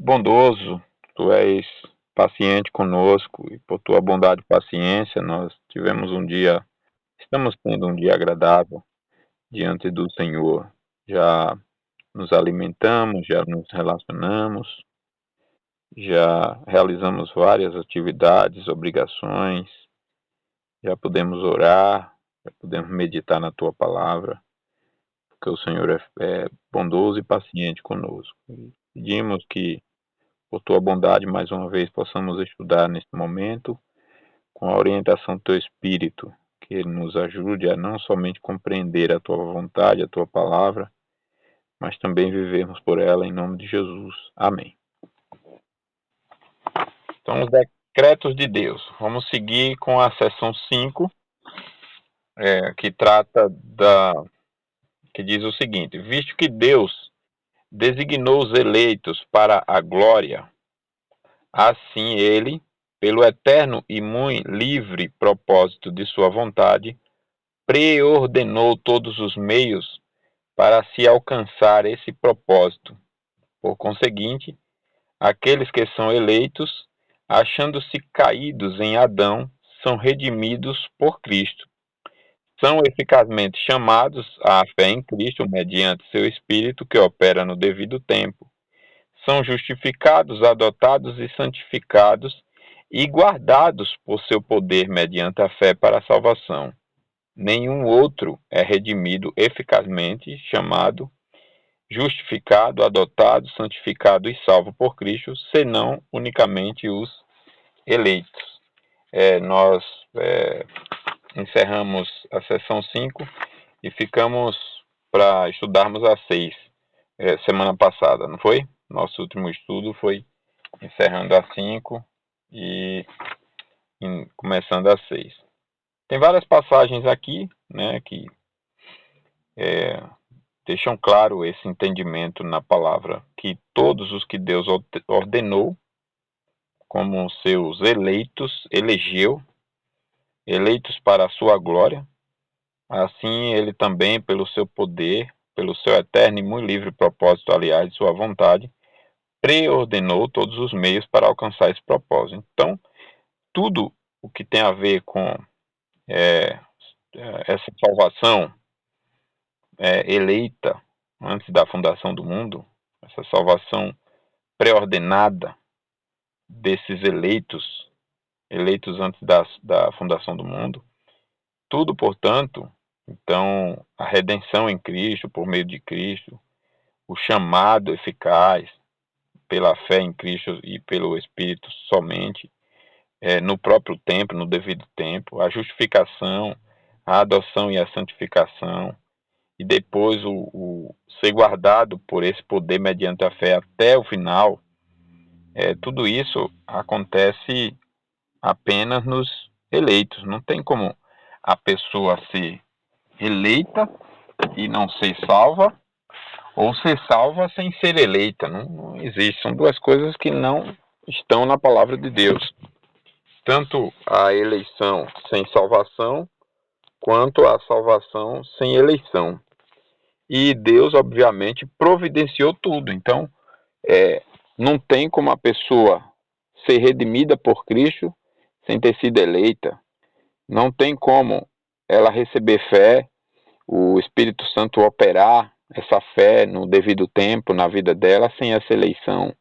bondoso, tu és paciente conosco e por tua bondade e paciência nós estamos tendo um dia agradável diante do Senhor. Já nos alimentamos, já nos relacionamos, já realizamos várias atividades, obrigações, já podemos orar, já podemos meditar na tua palavra, porque o Senhor é bondoso e paciente conosco. E pedimos que, por tua bondade, mais uma vez possamos estudar neste momento com a orientação do teu Espírito, que ele nos ajude a não somente compreender a tua vontade, a tua palavra, mas também vivermos por ela em nome de Jesus. Amém. Então, os decretos de Deus. Vamos seguir com a seção 5, que trata que diz o seguinte: visto que Deus designou os eleitos para a glória, assim ele, pelo eterno e muito livre propósito de sua vontade, preordenou todos os meios para se alcançar esse propósito. Por conseguinte, aqueles que são eleitos, achando-se caídos em Adão, são redimidos por Cristo. São eficazmente chamados à fé em Cristo mediante seu Espírito que opera no devido tempo. São justificados, adotados e santificados e guardados por seu poder mediante a fé para a salvação. Nenhum outro é redimido eficazmente, chamado, justificado, adotado, santificado e salvo por Cristo, senão unicamente os eleitos. Nós encerramos a sessão 5 e ficamos para estudarmos a 6 semana passada, não foi? Nosso último estudo foi encerrando a 5 e começando a 6. Tem várias passagens aqui, né, que deixam claro esse entendimento na palavra, que todos os que Deus ordenou como seus eleitos, elegeu, eleitos para a sua glória, assim ele também, pelo seu poder, pelo seu eterno e muito livre propósito, aliás, de sua vontade, preordenou todos os meios para alcançar esse propósito. Então, tudo o que tem a ver com essa salvação eleita antes da fundação do mundo, essa salvação preordenada desses eleitos antes da fundação do mundo, tudo, portanto, então, a redenção em Cristo, por meio de Cristo, o chamado eficaz pela fé em Cristo e pelo Espírito somente, no próprio tempo, no devido tempo, a justificação, a adoção e a santificação, e depois o ser guardado por esse poder mediante a fé até o final, tudo isso acontece apenas nos eleitos. Não tem como a pessoa ser eleita e não ser salva, ou ser salva sem ser eleita. Não existe. São duas coisas que não estão na palavra de Deus. Tanto a eleição sem salvação, quanto a salvação sem eleição. E Deus, obviamente, providenciou tudo. Então, não tem como a pessoa ser redimida por Cristo sem ter sido eleita. Não tem como ela receber fé, o Espírito Santo operar essa fé no devido tempo na vida dela sem essa eleição.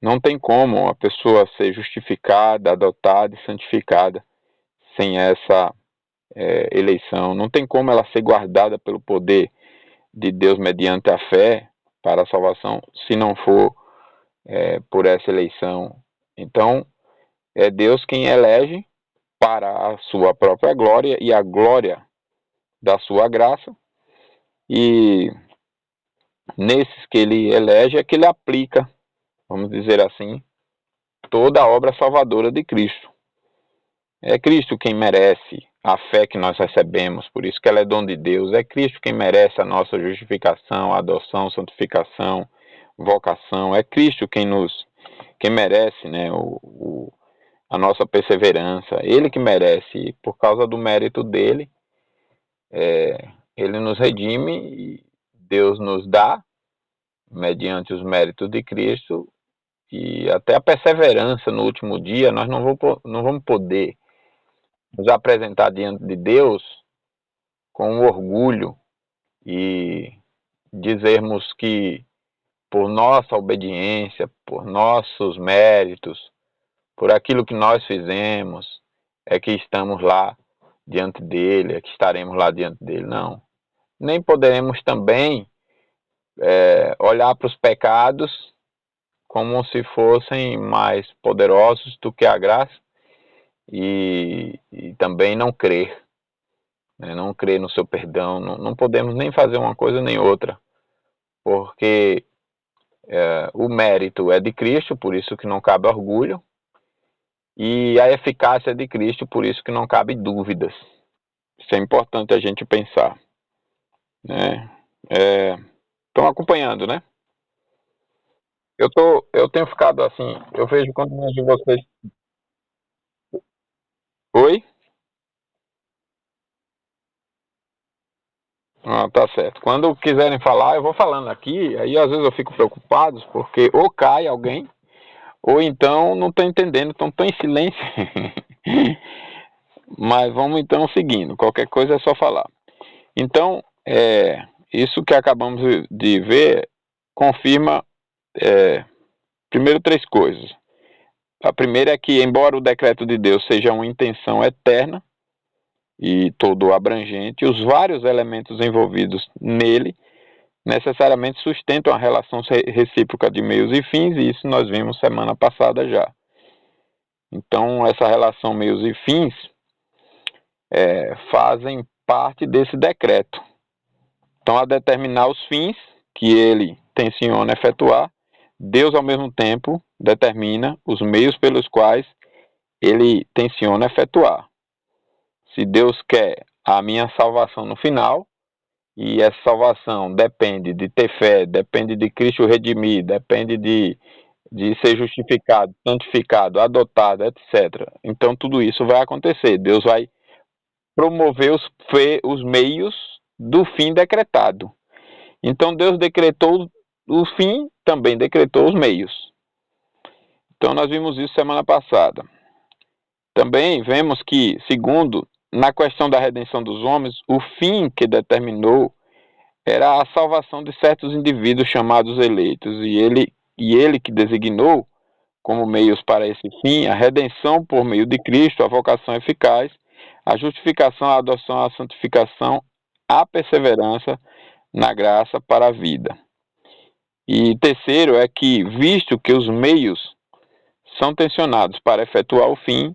Não tem como a pessoa ser justificada, adotada e santificada sem essa eleição. Não tem como ela ser guardada pelo poder de Deus mediante a fé para a salvação se não for por essa eleição. Então, é Deus quem elege para a sua própria glória e a glória da sua graça, e nesses que ele elege é que ele aplica, vamos dizer assim, toda a obra salvadora de Cristo. É Cristo quem merece a fé que nós recebemos, por isso que ela é dom de Deus. É Cristo quem merece a nossa justificação, adoção, santificação, vocação. É Cristo quem merece, né, a nossa perseverança. Ele que merece, e por causa do mérito dele, ele nos redime e Deus nos dá, mediante os méritos de Cristo, e até a perseverança no último dia, nós não vamos poder nos apresentar diante de Deus com orgulho e dizermos que por nossa obediência, por nossos méritos, por aquilo que nós fizemos, é que estamos lá diante dele, é que estaremos lá diante dele. Não. Nem poderemos também olhar para os pecados como se fossem mais poderosos do que a graça e também não crer, né? Não crer no seu perdão. Não podemos nem fazer uma coisa nem outra, porque o mérito é de Cristo, por isso que não cabe orgulho, e a eficácia é de Cristo, por isso que não cabe dúvidas. Isso é importante a gente pensar, né? Estão acompanhando, né? Eu tenho ficado assim, eu vejo quando muitos de vocês... Oi? Ah, tá certo. Quando quiserem falar, eu vou falando aqui, aí às vezes eu fico preocupado, porque ou cai alguém, ou então não estão entendendo, estão tão em silêncio. Mas vamos então seguindo, qualquer coisa é só falar. Então, isso que acabamos de ver confirma, primeiro, três coisas. A primeira é que, embora o decreto de Deus seja uma intenção eterna e todo abrangente, os vários elementos envolvidos nele necessariamente sustentam a relação recíproca de meios e fins, e isso nós vimos semana passada já. Então, essa relação meios e fins fazem parte desse decreto. Então, a determinar os fins que ele tenciona efetuar, Deus, ao mesmo tempo, determina os meios pelos quais ele tenciona efetuar. Se Deus quer a minha salvação no final, e essa salvação depende de ter fé, depende de Cristo redimir, depende de ser justificado, santificado, adotado, etc. Então, tudo isso vai acontecer. Deus vai promover os meios do fim decretado. Então Deus decretou o fim, também decretou os meios. Então nós vimos isso semana passada. Também vemos que, segundo, na questão da redenção dos homens, o fim que determinou era a salvação de certos indivíduos chamados eleitos, e ele que designou como meios para esse fim a redenção por meio de Cristo, a vocação eficaz, a justificação, a adoção, a santificação, a perseverança na graça para a vida. E terceiro é que, visto que os meios são tensionados para efetuar o fim,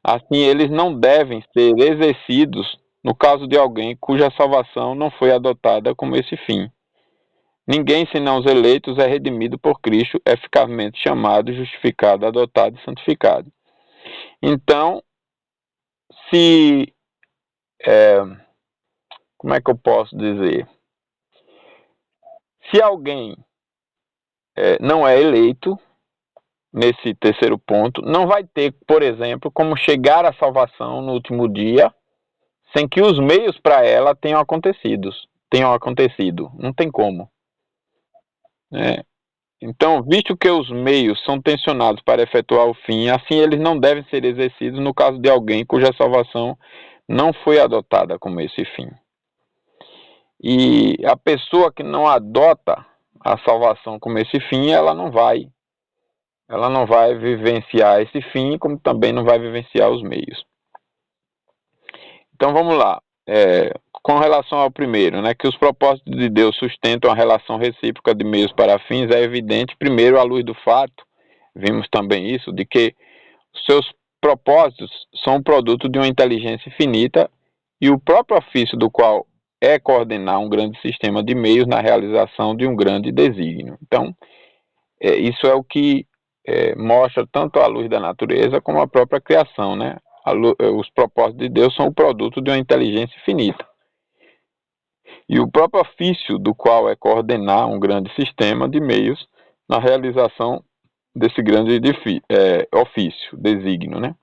assim eles não devem ser exercidos no caso de alguém cuja salvação não foi adotada como esse fim. Ninguém, senão os eleitos, é redimido por Cristo, eficazmente chamado, justificado, adotado e santificado. Então, se... como é que eu posso dizer? Se alguém não é eleito, nesse terceiro ponto, não vai ter, por exemplo, como chegar à salvação no último dia sem que os meios para ela tenham acontecido. Não tem como. Né? Então, visto que os meios são tensionados para efetuar o fim, assim eles não devem ser exercidos no caso de alguém cuja salvação não foi adotada como esse fim. E a pessoa que não adota a salvação como esse fim, ela não vai vivenciar esse fim, como também não vai vivenciar os meios. Então vamos lá. Com relação ao primeiro, né, que os propósitos de Deus sustentam a relação recíproca de meios para fins, é evidente, primeiro, à luz do fato, vimos também isso, de que os seus propósitos são o produto de uma inteligência infinita e o próprio ofício do qual é coordenar um grande sistema de meios na realização de um grande desígnio. Então, isso é o que mostra tanto a luz da natureza como a própria criação, né? Os propósitos de Deus são o produto de uma inteligência infinita. E o próprio ofício do qual é coordenar um grande sistema de meios na realização desse grande ofício, desígnio, né?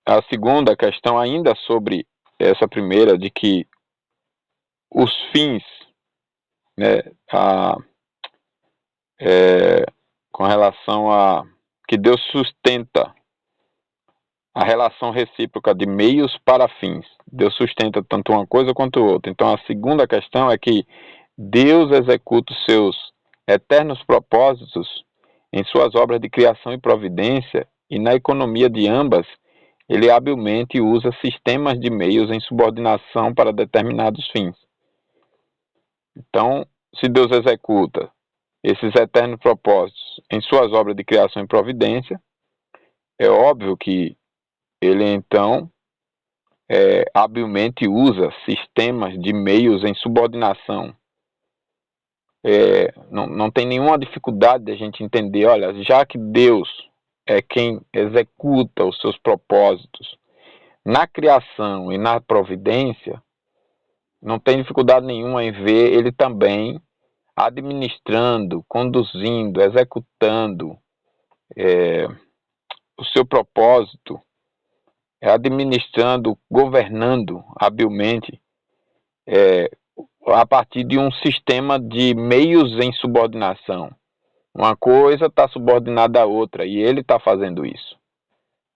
A segunda questão, ainda sobre essa primeira, de que os fins, né, com relação a que Deus sustenta a relação recíproca de meios para fins. Deus sustenta tanto uma coisa quanto outra. Então, a segunda questão é que Deus executa os seus eternos propósitos em suas obras de criação e providência, e na economia de ambas, ele habilmente usa sistemas de meios em subordinação para determinados fins. Então, se Deus executa esses eternos propósitos em suas obras de criação e providência, é óbvio que ele então habilmente usa sistemas de meios em subordinação. Não tem nenhuma dificuldade de a gente entender, olha, já que Deus é quem executa os seus propósitos na criação e na providência, não tem dificuldade nenhuma em ver ele também administrando, conduzindo, executando o seu propósito, administrando, governando habilmente a partir de um sistema de meios em subordinação. Uma coisa está subordinada à outra e ele está fazendo isso.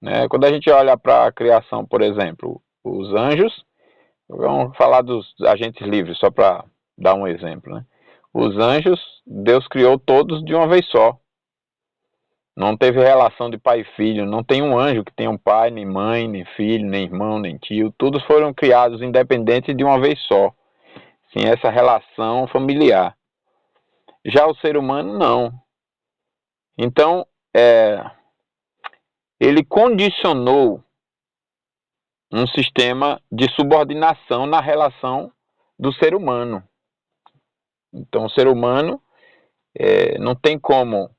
Né? Quando a gente olha para a criação, por exemplo, os anjos, vamos falar dos agentes livres, só para dar um exemplo. Né? Os anjos, Deus criou todos de uma vez só. Não teve relação de pai e filho, não tem um anjo que tenha um pai, nem mãe, nem filho, nem irmão, nem tio. Todos foram criados independentes de uma vez só, sem essa relação familiar. Já o ser humano, não. Então, ele condicionou um sistema de subordinação na relação do ser humano. Então, o ser humano não tem como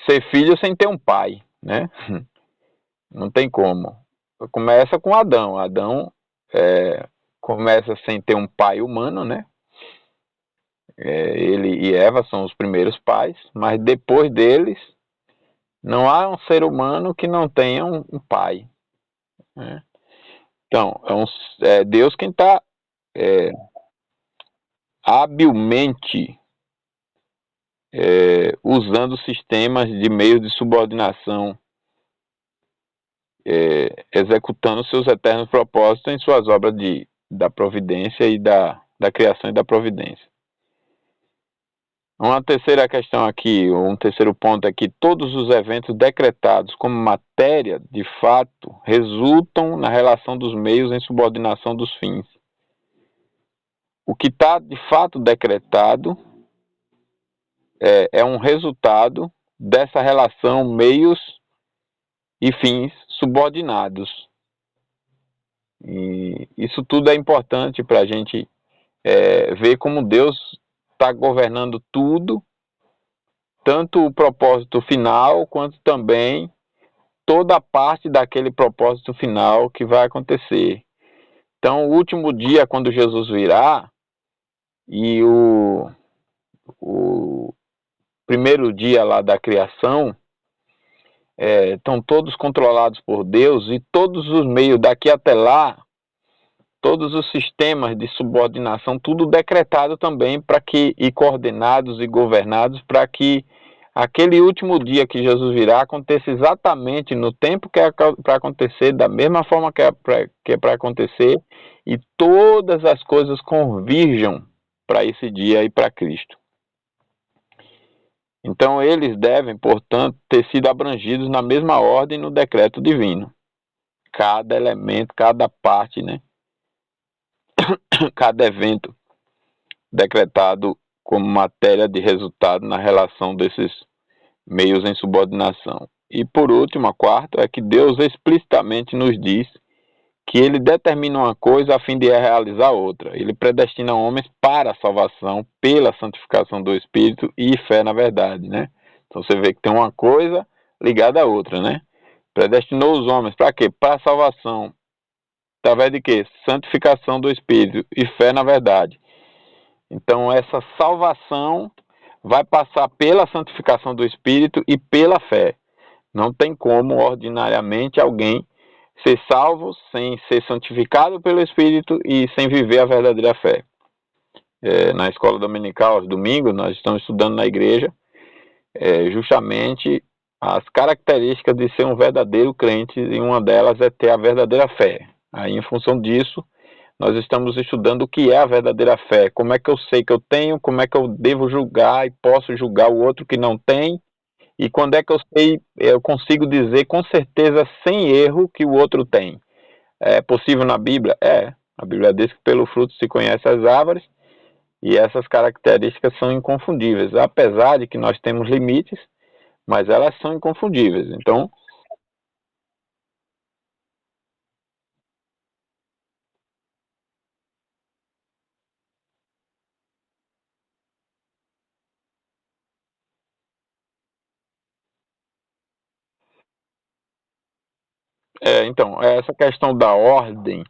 ser filho sem ter um pai, né? Não tem como. Começa com Adão. Adão começa sem ter um pai humano, né? Ele e Eva são os primeiros pais, mas depois deles não há um ser humano que não tenha um pai. Né? Então, é Deus quem está habilmente usando sistemas de meios de subordinação, executando seus eternos propósitos em suas obras da providência e da criação e da providência. Uma terceira questão aqui, um terceiro ponto é que todos os eventos decretados como matéria, de fato, resultam na relação dos meios em subordinação dos fins. O que está, de fato, decretado é um resultado dessa relação meios e fins subordinados. E isso tudo é importante para a gente ver como Deus está governando tudo, tanto o propósito final, quanto também toda a parte daquele propósito final que vai acontecer. Então, o último dia, quando Jesus virá, e o primeiro dia lá da criação, estão todos controlados por Deus, e todos os meios daqui até lá, todos os sistemas de subordinação, tudo decretado também para que, e coordenados e governados para que aquele último dia que Jesus virá aconteça exatamente no tempo que é para acontecer, da mesma forma que é para acontecer, e todas as coisas convirjam para esse dia e para Cristo. Então eles devem, portanto, ter sido abrangidos na mesma ordem no decreto divino. Cada elemento, cada parte, né? Cada evento decretado como matéria de resultado na relação desses meios em subordinação. E por último, a quarta, é que Deus explicitamente nos diz que ele determina uma coisa a fim de realizar outra. Ele predestina homens para a salvação pela santificação do Espírito e fé na verdade, né? Então você vê que tem uma coisa ligada à outra, né? Predestinou os homens para quê? Para a salvação. Através de quê? Santificação do Espírito e fé na verdade. Então essa salvação vai passar pela santificação do Espírito e pela fé. Não tem como, ordinariamente, alguém ser salvo sem ser santificado pelo Espírito e sem viver a verdadeira fé. Na escola dominical, aos domingos, nós estamos estudando na igreja, justamente as características de ser um verdadeiro crente, e uma delas é ter a verdadeira fé. Aí, em função disso, nós estamos estudando o que é a verdadeira fé, como é que eu sei que eu tenho, como é que eu devo julgar e posso julgar o outro que não tem, e quando é que eu consigo dizer com certeza, sem erro, que o outro tem. É possível na Bíblia? É. A Bíblia diz que pelo fruto se conhece as árvores, e essas características são inconfundíveis, apesar de que nós temos limites, mas elas são inconfundíveis. Então, essa questão da ordem,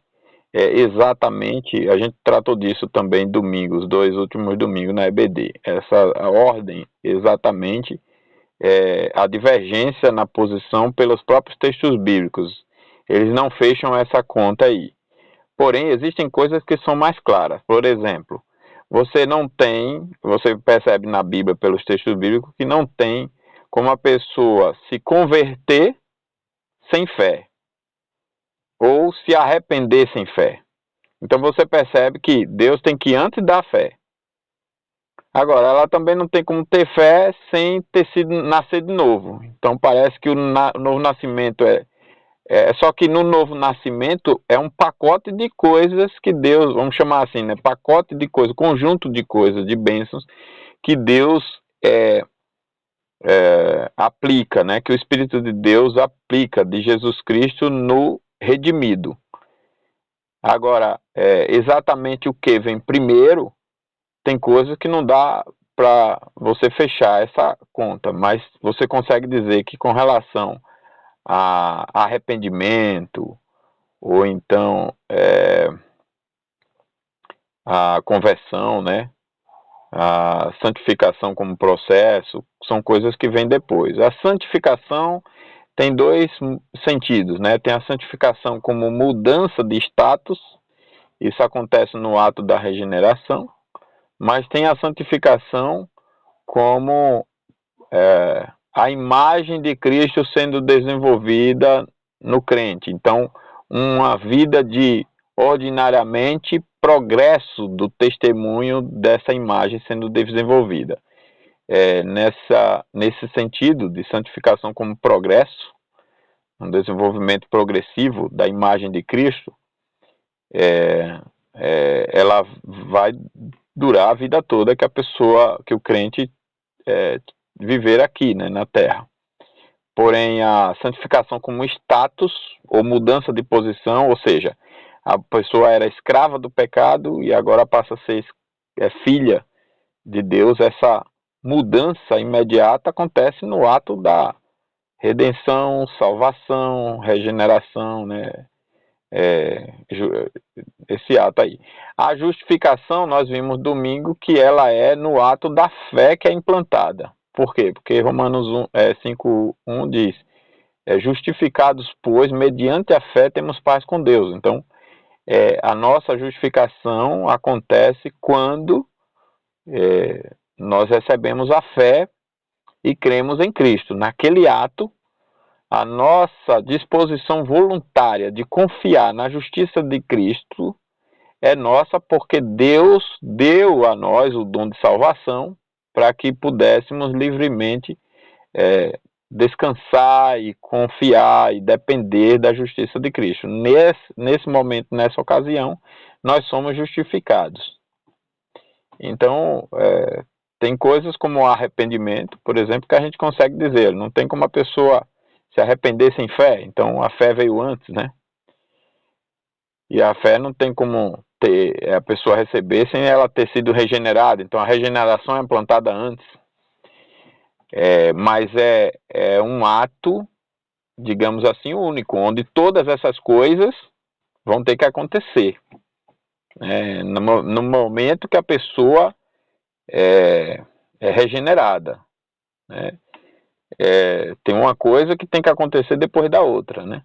exatamente, a gente tratou disso também domingo, os 2 últimos domingos na EBD. A ordem, exatamente, a divergência na posição pelos próprios textos bíblicos. Eles não fecham essa conta aí. Porém, existem coisas que são mais claras. Por exemplo, você percebe na Bíblia, pelos textos bíblicos, que não tem como a pessoa se converter sem fé, ou se arrepender sem fé. Então você percebe que Deus tem que ir antes da fé. Agora, ela também não tem como ter fé sem ter sido nascer de novo. Então parece que o novo nascimento só que no novo nascimento é um pacote de coisas que Deus, vamos chamar assim, né? Pacote de coisas, conjunto de coisas, de bênçãos que Deus aplica, né? Que o Espírito de Deus aplica de Jesus Cristo no redimido. Agora, exatamente o que vem primeiro, tem coisas que não dá para você fechar essa conta, mas você consegue dizer que com relação a arrependimento, ou então a conversão, né? A santificação como processo, são coisas que vêm depois. A santificação tem 2 sentidos, né? Tem a santificação como mudança de status, isso acontece no ato da regeneração, mas tem a santificação como a imagem de Cristo sendo desenvolvida no crente. Então, uma vida de ordinariamente progresso do testemunho dessa imagem sendo desenvolvida. Nesse sentido de santificação como progresso, um desenvolvimento progressivo da imagem de Cristo, ela vai durar a vida toda que o crente viver aqui, né, na Terra. Porém, a santificação como status ou mudança de posição, ou seja, a pessoa era escrava do pecado e agora passa a ser filha de Deus, essa mudança imediata acontece no ato da redenção, salvação, regeneração, né? Esse ato aí. A justificação, nós vimos domingo que ela é no ato da fé que é implantada. Por quê? Porque Romanos 5:1 diz: justificados, pois, mediante a fé temos paz com Deus. Então, a nossa justificação acontece quando nós recebemos a fé e cremos em Cristo. Naquele ato, a nossa disposição voluntária de confiar na justiça de Cristo é nossa, porque Deus deu a nós o dom de salvação para que pudéssemos livremente descansar e confiar e depender da justiça de Cristo. Nesse momento, nessa ocasião, nós somos justificados. Então, tem coisas como o arrependimento, por exemplo, que a gente consegue dizer. Não tem como a pessoa se arrepender sem fé. Então, a fé veio antes, né? E a fé não tem como a pessoa receber sem ela ter sido regenerada. Então, a regeneração é implantada antes. Mas é um ato, digamos assim, único, onde todas essas coisas vão ter que acontecer. No momento que a pessoa é regenerada, né? Tem uma coisa que tem que acontecer depois da outra, né?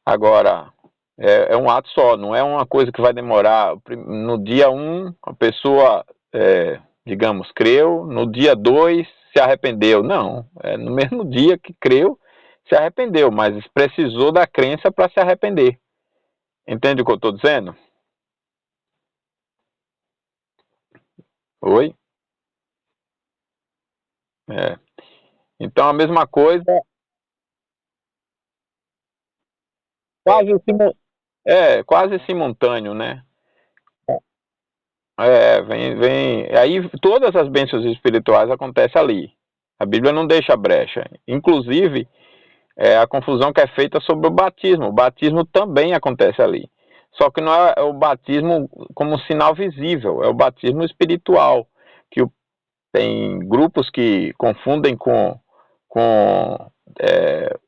Agora, é um ato só, não é uma coisa que vai demorar. No dia 1, a pessoa, digamos, creu, no dia 2, se arrependeu. Não, no mesmo dia que creu, se arrependeu, mas precisou da crença para se arrepender. Entende o que eu estou dizendo? Oi? É. Então a mesma coisa, quase, quase simultâneo, né? Aí todas as bênçãos espirituais acontecem ali. A Bíblia não deixa brecha. Inclusive, a confusão que é feita sobre o batismo. O batismo também acontece ali. Só que não é o batismo como um sinal visível, é o batismo espiritual, que tem grupos que confundem com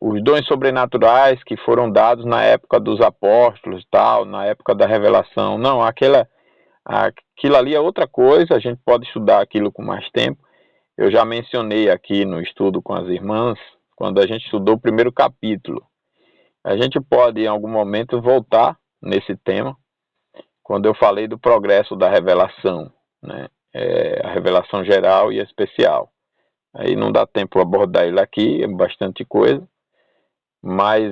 os dons sobrenaturais que foram dados na época dos apóstolos, tal, na época da revelação. Não, aquilo ali é outra coisa, a gente pode estudar aquilo com mais tempo. Eu já mencionei aqui no estudo com as irmãs, quando a gente estudou o primeiro capítulo. A gente pode, em algum momento, voltar nesse tema, quando eu falei do progresso da revelação, né? A revelação geral e especial. Aí não dá tempo abordar ele aqui, é bastante coisa, mas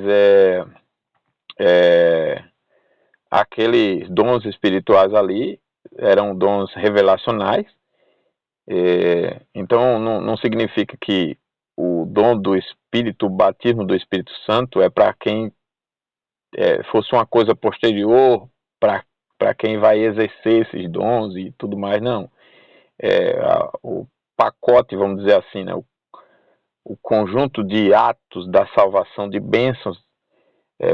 aqueles dons espirituais ali eram dons revelacionais. Então não significa que o dom do Espírito, o batismo do Espírito Santo é para quem fosse uma coisa posterior, para quem vai exercer esses dons e tudo mais, não. O pacote, vamos dizer assim, né? O conjunto de atos da salvação, de bênçãos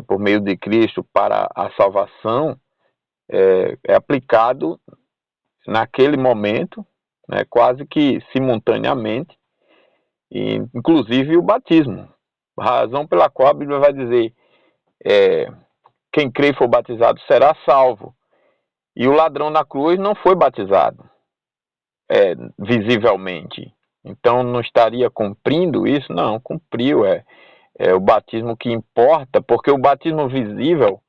por meio de Cristo para a salvação, é aplicado naquele momento, né, quase que simultaneamente, e, inclusive o batismo. Razão pela qual a Bíblia vai dizer: quem crê e for batizado será salvo. E o ladrão na cruz não foi batizado visivelmente. Então não estaria cumprindo isso? Não, cumpriu. É o batismo que importa, porque o batismo visível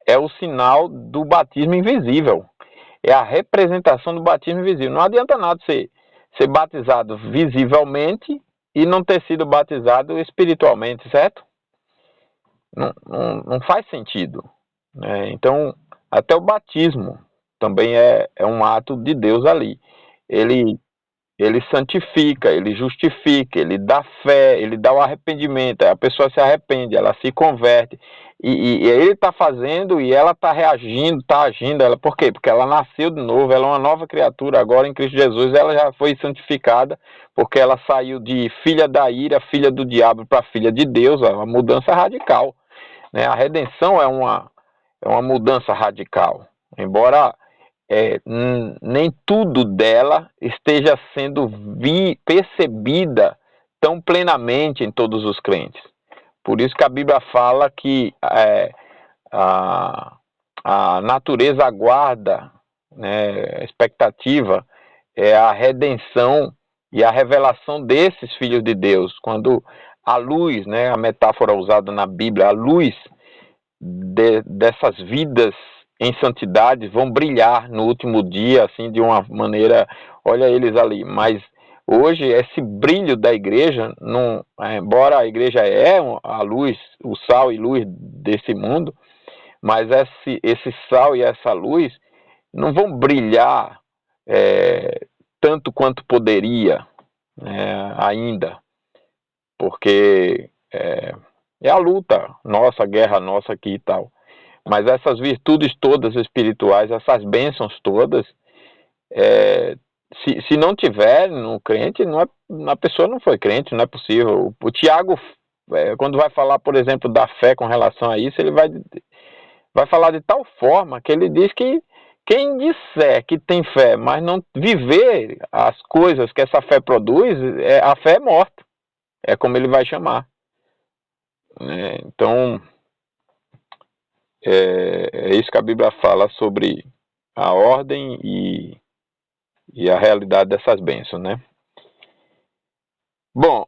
é o sinal do batismo invisível. É a representação do batismo invisível. Não adianta nada ser batizado visivelmente e não ter sido batizado espiritualmente, certo? Não faz sentido. Né? Então, até o batismo também é um ato de Deus ali. Ele ele santifica, ele justifica, ele dá fé, ele dá o arrependimento, a pessoa se arrepende, ela se converte, e ele está fazendo e ela está reagindo, está agindo, por quê? Porque ela nasceu de novo, ela é uma nova criatura agora em Cristo Jesus, ela já foi santificada, porque ela saiu de filha da ira, filha do diabo, para filha de Deus, uma mudança radical, né? A redenção é uma mudança radical, embora nem tudo dela esteja sendo percebida tão plenamente em todos os crentes. Por isso que a Bíblia fala que a, a natureza aguarda, né, a expectativa é a redenção e a revelação desses filhos de Deus. Quando a luz, né, a metáfora usada na Bíblia, a luz dessas vidas em santidade vão brilhar no último dia, assim, de uma maneira, olha eles ali, mas hoje esse brilho da igreja, não, embora a igreja a luz, o sal e luz desse mundo, mas esse sal e essa luz não vão brilhar tanto quanto poderia, ainda, porque é a luta nossa, a guerra nossa aqui e tal. Mas essas virtudes todas espirituais, essas bênçãos todas, se não tiver no crente, a pessoa não foi crente, não é possível. O Tiago, quando vai falar, por exemplo, da fé com relação a isso, ele vai falar de tal forma que ele diz que quem disser que tem fé, mas não viver as coisas que essa fé produz, a fé é morta. É como ele vai chamar. Então, é isso que a Bíblia fala sobre a ordem e a realidade dessas bênçãos, né? Bom,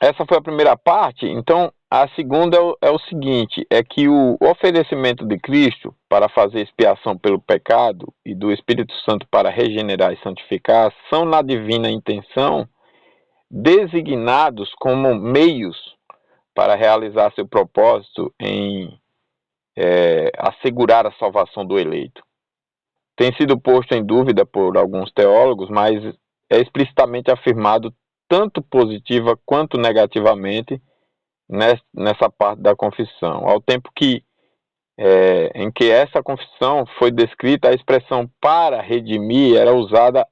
essa foi a primeira parte. Então, a segunda é o seguinte, é que o oferecimento de Cristo para fazer expiação pelo pecado e do Espírito Santo para regenerar e santificar são, na divina intenção, designados como meios para realizar seu propósito em assegurar a salvação do eleito. Tem sido posto em dúvida por alguns teólogos, mas é explicitamente afirmado tanto positiva quanto negativamente nessa parte da confissão. Ao tempo que em que essa confissão foi descrita, a expressão para redimir era usada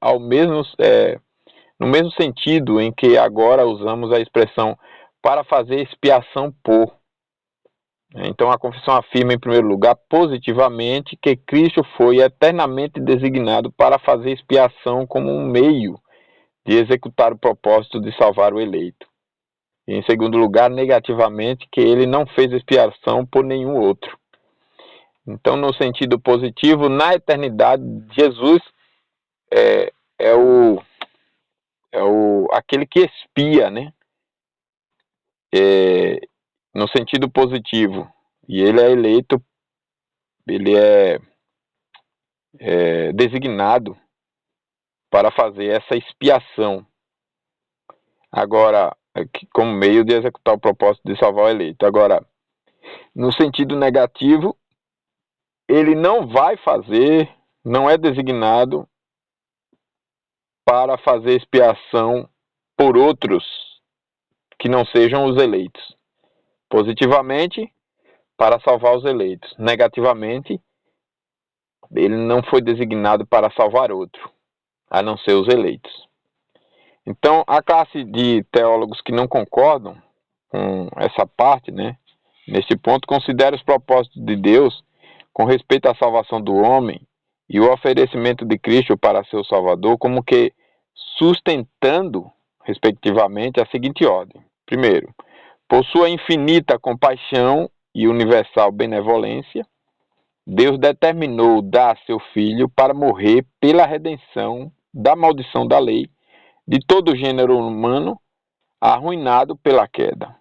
no mesmo sentido em que agora usamos a expressão para fazer expiação por. Então a confissão afirma, em primeiro lugar, positivamente, que Cristo foi eternamente designado para fazer expiação como um meio de executar o propósito de salvar o eleito. E, em segundo lugar, negativamente, que ele não fez expiação por nenhum outro. Então, no sentido positivo, na eternidade, Jesus é aquele que expia, né? No sentido positivo. E ele é eleito, ele é designado para fazer essa expiação. Agora, como meio de executar o propósito de salvar o eleito. Agora, no sentido negativo, ele não vai fazer, não é designado para fazer expiação por outros que não sejam os eleitos. Positivamente, para salvar os eleitos. Negativamente, ele não foi designado para salvar outro, a não ser os eleitos. Então, a classe de teólogos que não concordam com essa parte, né, neste ponto, considera os propósitos de Deus com respeito à salvação do homem e o oferecimento de Cristo para seu Salvador como que sustentando, respectivamente, a seguinte ordem. Primeiro, por sua infinita compaixão e universal benevolência, Deus determinou dar seu Filho para morrer pela redenção da maldição da lei de todo o gênero humano arruinado pela queda,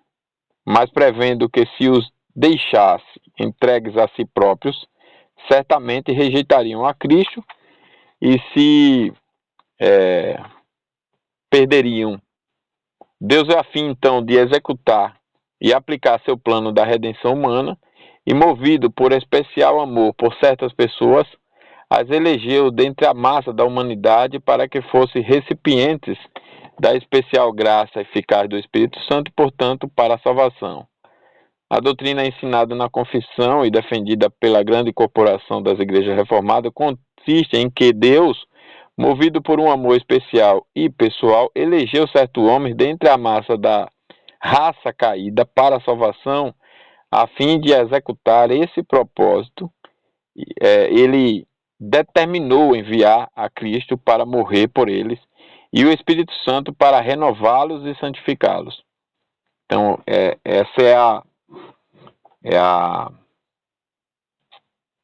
mas prevendo que se os deixasse entregues a si próprios, certamente rejeitariam a Cristo e se perderiam. Deus é a fim, então, de executar e aplicar seu plano da redenção humana e, movido por especial amor por certas pessoas, as elegeu dentre a massa da humanidade para que fossem recipientes da especial graça eficaz do Espírito Santo e, portanto, para a salvação. A doutrina ensinada na confissão e defendida pela grande corporação das igrejas reformadas consiste em que Deus, movido por um amor especial e pessoal, elegeu certo homem dentre a massa da raça caída para a salvação, a fim de executar esse propósito. Ele determinou enviar a Cristo para morrer por eles e o Espírito Santo para renová-los e santificá-los. Então, essa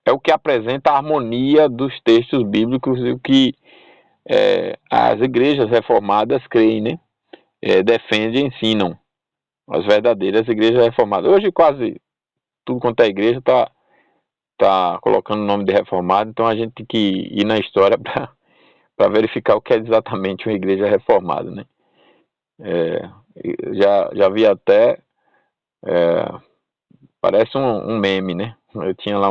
é o que apresenta a harmonia dos textos bíblicos e o que as igrejas reformadas creem, né? Defendem e ensinam. As verdadeiras igrejas reformadas. Hoje quase tudo quanto é igreja está colocando o nome de reformado, então a gente tem que ir na história para verificar o que é exatamente uma igreja reformada, né? Já vi até, parece um meme, né? Eu tinha lá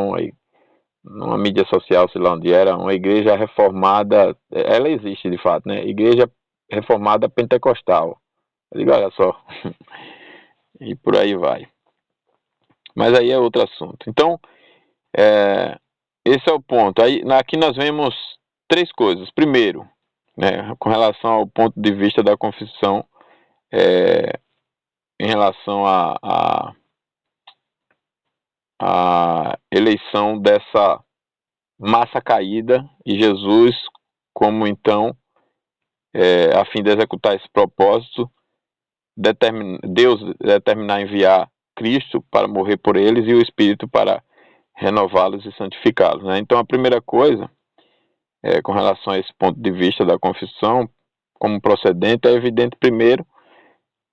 numa mídia social, sei lá onde era, uma igreja reformada, ela existe de fato, né? Igreja reformada pentecostal. Eu digo, olha só, e por aí vai. Mas aí é outro assunto. Então, esse é o ponto. Aí, aqui nós vemos três coisas. Primeiro, né, com relação ao ponto de vista da confissão, em relação à eleição dessa massa caída e Jesus como então, a fim de executar esse propósito, Deus determinar enviar Cristo para morrer por eles e o Espírito para renová-los e santificá-los, né? Então a primeira coisa, com relação a esse ponto de vista da confissão como procedente, é evidente primeiro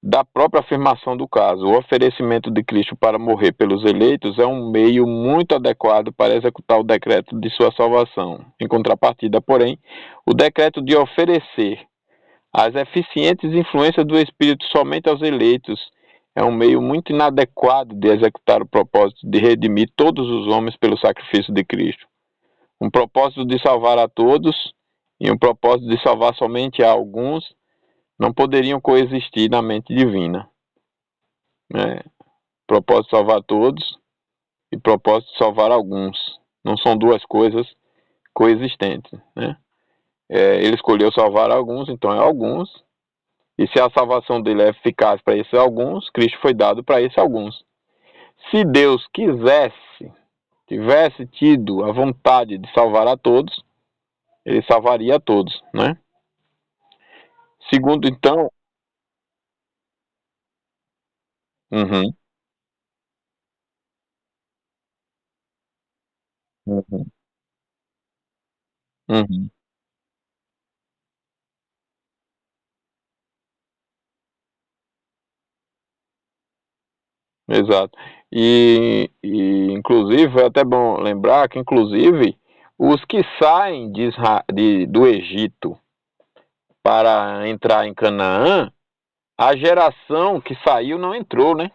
da própria afirmação do caso. O oferecimento de Cristo para morrer pelos eleitos é um meio muito adequado para executar o decreto de sua salvação. Em contrapartida, porém, o decreto de oferecer as eficientes influências do Espírito somente aos eleitos é um meio muito inadequado de executar o propósito de redimir todos os homens pelo sacrifício de Cristo. Um propósito de salvar a todos e um propósito de salvar somente a alguns não poderiam coexistir na mente divina. Propósito de salvar todos e propósito de salvar alguns. Não são duas coisas coexistentes. Né? Ele escolheu salvar alguns, então é alguns. E se a salvação dele é eficaz para esses alguns, Cristo foi dado para esses alguns. Se Deus tivesse tido a vontade de salvar a todos, ele salvaria a todos, né? Segundo, então... Uhum, uhum, uhum. Exato. Inclusive, é até bom lembrar que, inclusive, os que saem do Egito para entrar em Canaã, a geração que saiu não entrou, né?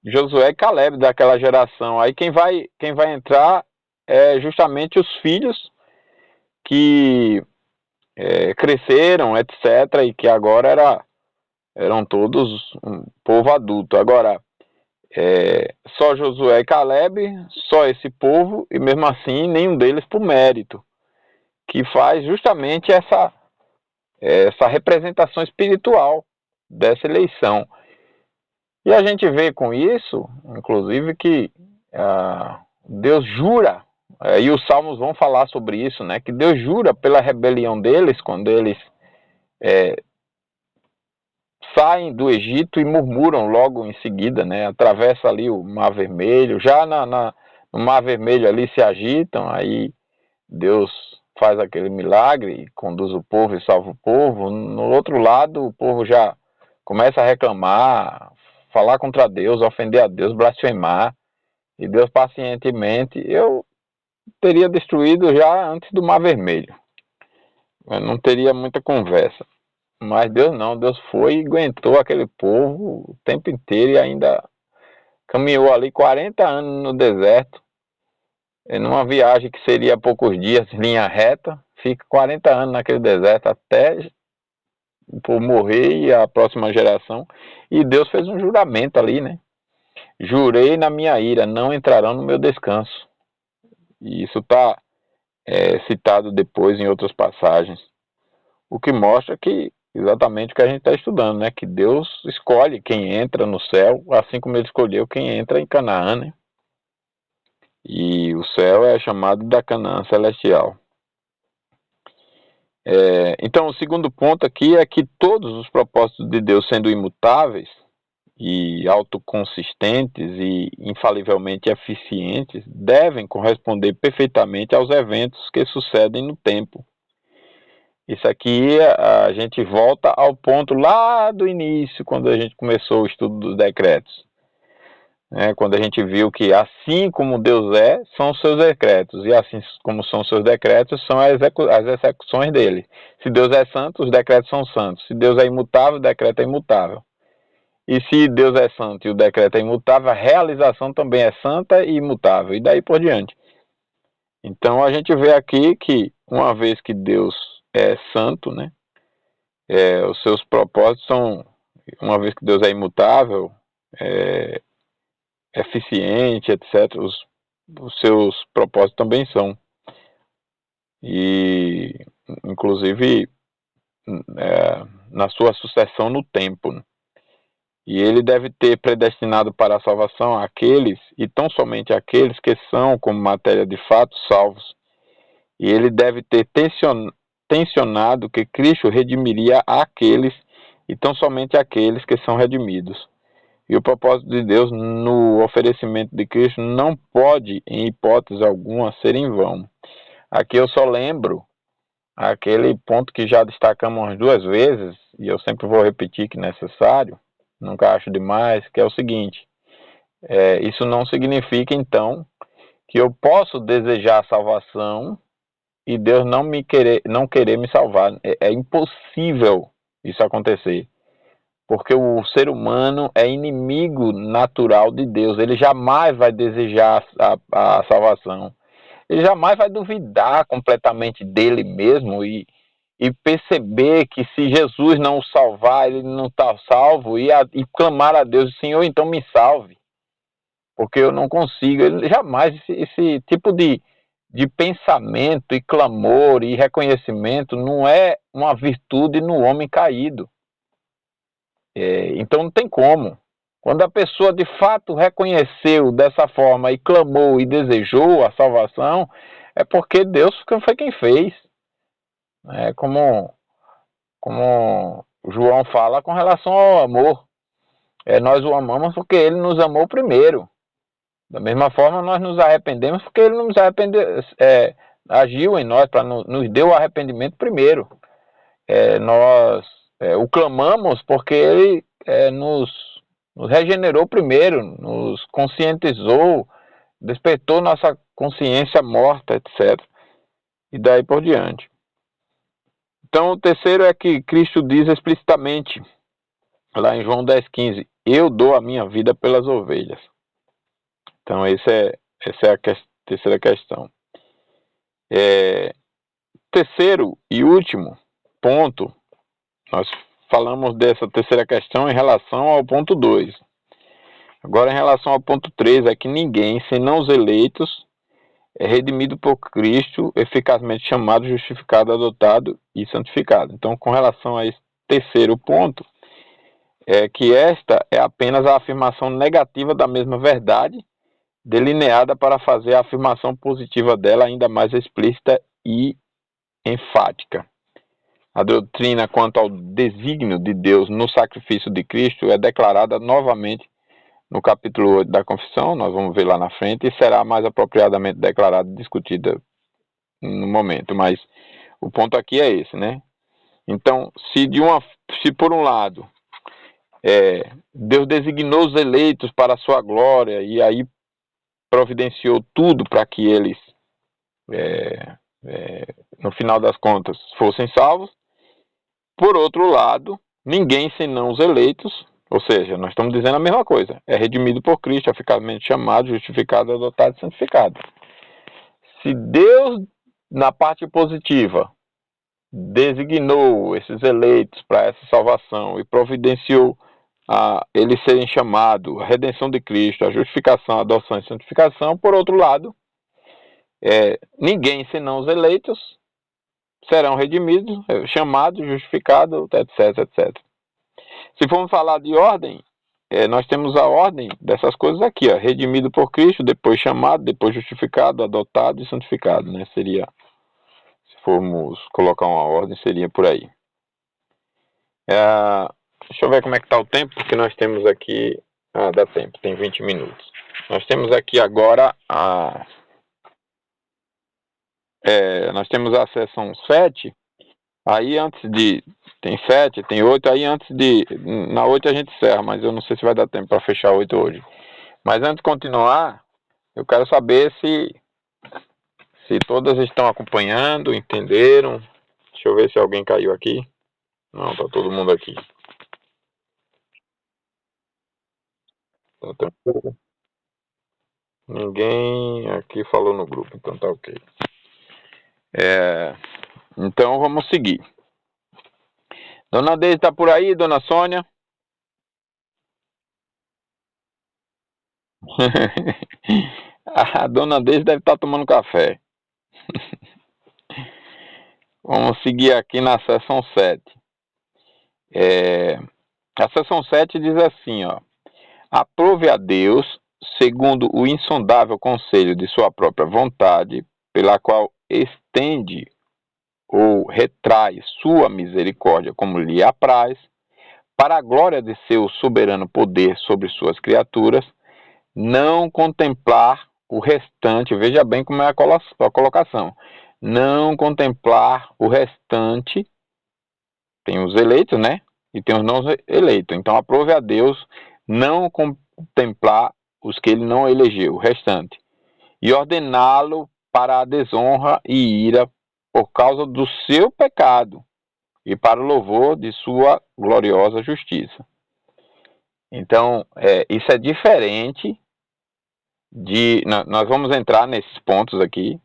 Josué e Caleb daquela geração. Aí quem vai entrar é justamente os filhos que cresceram, etc., e que agora eram todos um povo adulto. Agora, só Josué e Caleb, só esse povo, e mesmo assim nenhum deles por mérito, que faz justamente essa representação espiritual dessa eleição. E a gente vê com isso, inclusive, que Deus jura, e os salmos vão falar sobre isso, né? Que Deus jura pela rebelião deles, quando eles saem do Egito e murmuram logo em seguida, né? Atravessa ali o Mar Vermelho, já no Mar Vermelho ali se agitam, aí Deus faz aquele milagre, conduz o povo e salva o povo. No outro lado, o povo já começa a reclamar, falar contra Deus, ofender a Deus, blasfemar. E Deus pacientemente, eu teria destruído já antes do Mar Vermelho. Eu não teria muita conversa. Mas Deus não, Deus foi e aguentou aquele povo o tempo inteiro e ainda caminhou ali 40 anos no deserto, numa viagem que seria poucos dias, linha reta, fica 40 anos naquele deserto até por morrer e a próxima geração. E Deus fez um juramento ali, né? Jurei na minha ira, não entrarão no meu descanso. E isso está citado depois em outras passagens. O que mostra que exatamente o que a gente está estudando, né? Que Deus escolhe quem entra no céu, assim como ele escolheu quem entra em Canaã, né? E o céu é chamado da Canaã celestial. Então, o segundo ponto aqui é que todos os propósitos de Deus, sendo imutáveis e autoconsistentes e infalivelmente eficientes, devem corresponder perfeitamente aos eventos que sucedem no tempo. Isso aqui a gente volta ao ponto lá do início, quando a gente começou o estudo dos decretos. Quando a gente viu que assim como Deus são os seus decretos, e assim como são os seus decretos, são as execuções dele. Se Deus é santo, os decretos são santos. Se Deus é imutável, o decreto é imutável. E se Deus é santo e o decreto é imutável, a realização também é santa e imutável, e daí por diante. Então a gente vê aqui que, uma vez que Deus é santo, né, os seus propósitos são, uma vez que Deus é imutável, eficiente, etc., os seus propósitos também são. E, inclusive, na sua sucessão no tempo. Né? E ele deve ter predestinado para a salvação aqueles, e tão somente aqueles que são, como matéria de fato, salvos. E ele deve ter tensionado que Cristo redimiria aqueles, e tão somente aqueles que são redimidos. E o propósito de Deus no oferecimento de Cristo não pode, em hipótese alguma, ser em vão. Aqui eu só lembro aquele ponto que já destacamos umas 2 vezes, e eu sempre vou repetir que é necessário, nunca acho demais, que é o seguinte: isso não significa, então, que eu posso desejar a salvação e Deus não querer me salvar. É impossível isso acontecer, porque o ser humano é inimigo natural de Deus. Ele jamais vai desejar a salvação. Ele jamais vai duvidar completamente dele mesmo e perceber que se Jesus não o salvar, ele não está salvo, e clamar a Deus: Senhor, então me salve, porque eu não consigo. Ele jamais, esse tipo de pensamento e clamor e reconhecimento não é uma virtude no homem caído. Então não tem como. Quando a pessoa de fato reconheceu dessa forma e clamou e desejou a salvação, é porque Deus foi quem fez. É como João fala com relação ao amor. Nós o amamos porque ele nos amou primeiro. Da mesma forma, nós nos arrependemos porque ele nos agiu em nós, nos deu o arrependimento primeiro. Nós o clamamos porque ele nos regenerou primeiro, nos conscientizou, despertou nossa consciência morta, etc. E daí por diante. Então, o terceiro é que Cristo diz explicitamente, lá em João 10,15, eu dou a minha vida pelas ovelhas. Então, essa é a terceira questão. Terceiro e último ponto, nós falamos dessa terceira questão em relação ao ponto 2. Agora, em relação ao ponto 3, é que ninguém, senão os eleitos, é redimido por Cristo, eficazmente chamado, justificado, adotado e santificado. Então, com relação a esse terceiro ponto, é que esta é apenas a afirmação negativa da mesma verdade, delineada para fazer a afirmação positiva dela ainda mais explícita e enfática. A doutrina quanto ao desígnio de Deus no sacrifício de Cristo é declarada novamente no capítulo 8 da Confissão, nós vamos ver lá na frente, e será mais apropriadamente declarada e discutida no momento, mas o ponto aqui é esse, né? Então, se por um lado Deus designou os eleitos para a sua glória e aí providenciou tudo para que eles, no final das contas, fossem salvos, por outro lado, ninguém senão os eleitos, ou seja, nós estamos dizendo a mesma coisa, é redimido por Cristo, eficazmente chamado, justificado, adotado e santificado. Se Deus, na parte positiva, designou esses eleitos para essa salvação e providenciou eles serem chamados, a redenção de Cristo, a justificação, a adoção e santificação, por outro lado, ninguém senão os eleitos serão redimidos, chamados, justificados, etc, etc. Se formos falar de ordem, nós temos a ordem dessas coisas aqui, ó, redimido por Cristo, depois chamado, depois justificado, adotado e santificado, né? Seria, se formos colocar uma ordem, seria por aí. Deixa eu ver como é que está o tempo, porque nós temos aqui, dá tempo, tem 20 minutos. Nós temos aqui agora nós temos a sessão 7, aí tem 7, tem 8, aí na 8 a gente encerra, mas eu não sei se vai dar tempo para fechar 8 hoje. Mas antes de continuar, eu quero saber se todas estão acompanhando, entenderam. Deixa eu ver se alguém caiu aqui. Não, tá todo mundo aqui. Tá ninguém aqui falou no grupo, então tá ok. Então vamos seguir. Dona Deise tá por aí, Dona Sônia? A Dona Deise deve estar tomando café. Vamos seguir aqui na seção 7. A seção 7 diz assim, ó: aprove a Deus, segundo o insondável conselho de sua própria vontade, pela qual estende ou retrai sua misericórdia como lhe apraz, para a glória de seu soberano poder sobre suas criaturas, não contemplar o restante, veja bem como é a colocação, não contemplar o restante. Tem os eleitos, né? E tem os não eleitos. Então, aprove a Deus não contemplar os que ele não elegeu, o restante, e ordená-lo para a desonra e ira por causa do seu pecado e para o louvor de sua gloriosa justiça. Então, isso é diferente de. Nós vamos entrar nesses pontos aqui,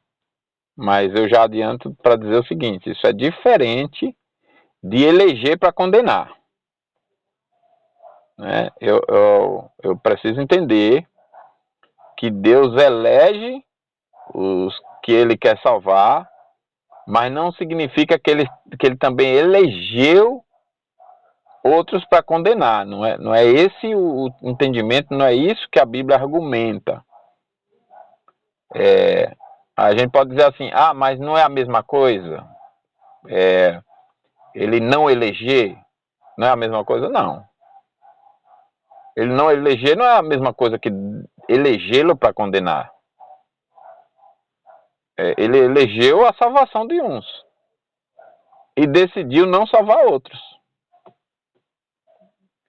mas eu já adianto para dizer o seguinte: isso é diferente de eleger para condenar. Né? Eu preciso entender que Deus elege os que ele quer salvar, mas não significa que ele também elegeu outros para condenar. Não é esse o entendimento, não é isso que a Bíblia argumenta. A gente pode dizer assim, mas não é a mesma coisa? Ele não eleger, não é a mesma coisa? Não. Ele não eleger não é a mesma coisa que elegê-lo para condenar. Ele elegeu a salvação de uns e decidiu não salvar outros.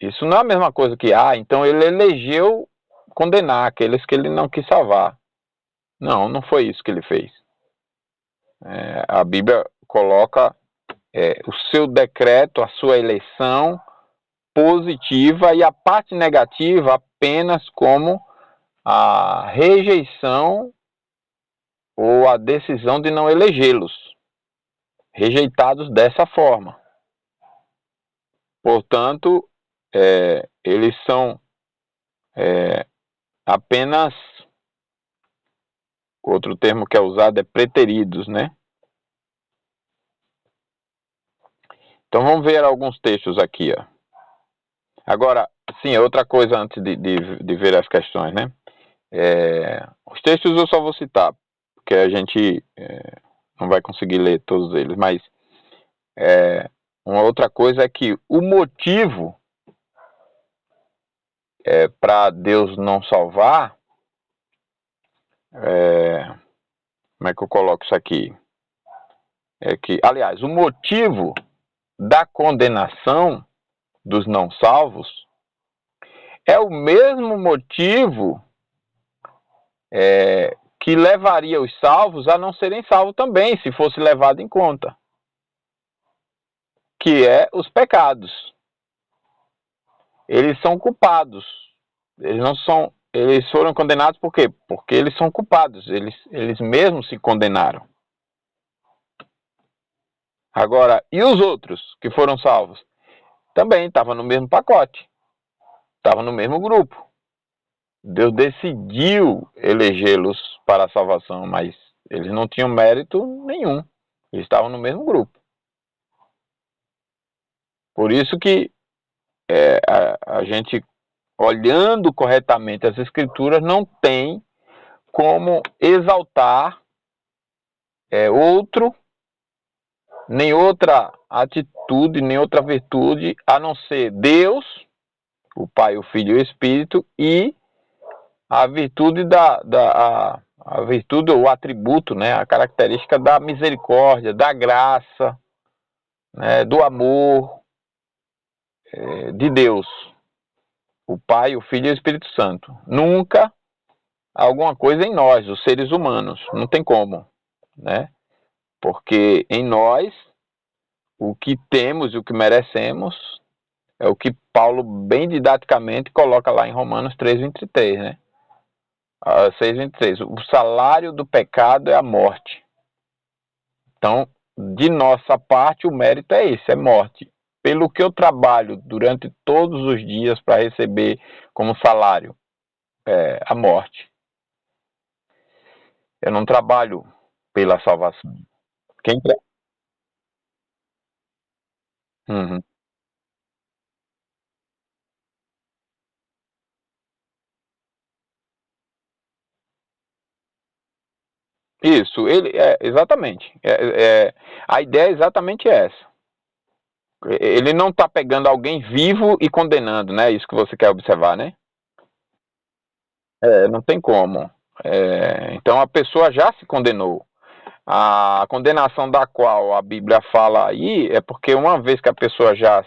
Isso não é a mesma coisa que, então ele elegeu condenar aqueles que ele não quis salvar. Não, não foi isso que ele fez. A Bíblia coloca o seu decreto, a sua eleição positiva e a parte negativa apenas como a rejeição ou a decisão de não elegê-los, rejeitados dessa forma. Portanto, eles são apenas, outro termo que é usado é preteridos, né? Então vamos ver alguns textos aqui, ó. Agora, sim, outra coisa antes de ver as questões, né? Os textos eu só vou citar, porque a gente não vai conseguir ler todos eles, mas uma outra coisa é que o motivo para Deus não salvar, como é que eu coloco isso aqui? Aliás, o motivo da condenação dos não salvos é o mesmo motivo que levaria os salvos a não serem salvos também, se fosse levado em conta, que é os pecados. Eles são culpados. Eles foram condenados por quê? Porque eles são culpados. Eles mesmos se condenaram. Agora, e os outros que foram salvos? Também estavam no mesmo pacote. Estavam no mesmo grupo. Deus decidiu elegê-los para a salvação, mas eles não tinham mérito nenhum. Eles estavam no mesmo grupo. Por isso que a gente, olhando corretamente as Escrituras, não tem como exaltar outro, nem outra atitude, nem outra virtude, a não ser Deus, o Pai, o Filho e o Espírito, e a virtude a virtude ou atributo, né, a característica da misericórdia, da graça, né, do amor de Deus, o Pai, o Filho e o Espírito Santo. Nunca alguma coisa em nós, os seres humanos, não tem como, né? Porque em nós o que temos e o que merecemos é o que Paulo bem didaticamente coloca lá em Romanos 3:23, né? 6:23. O salário do pecado é a morte. Então, de nossa parte, o mérito é esse, é morte. Pelo que eu trabalho durante todos os dias para receber como salário a morte. Eu não trabalho pela salvação. Quem Uhum. Isso, exatamente. A ideia é exatamente essa. Ele não está pegando alguém vivo e condenando, né? Isso que você quer observar, né? Não tem como. Então a pessoa já se condenou. A condenação da qual a Bíblia fala aí é porque uma vez que a pessoa já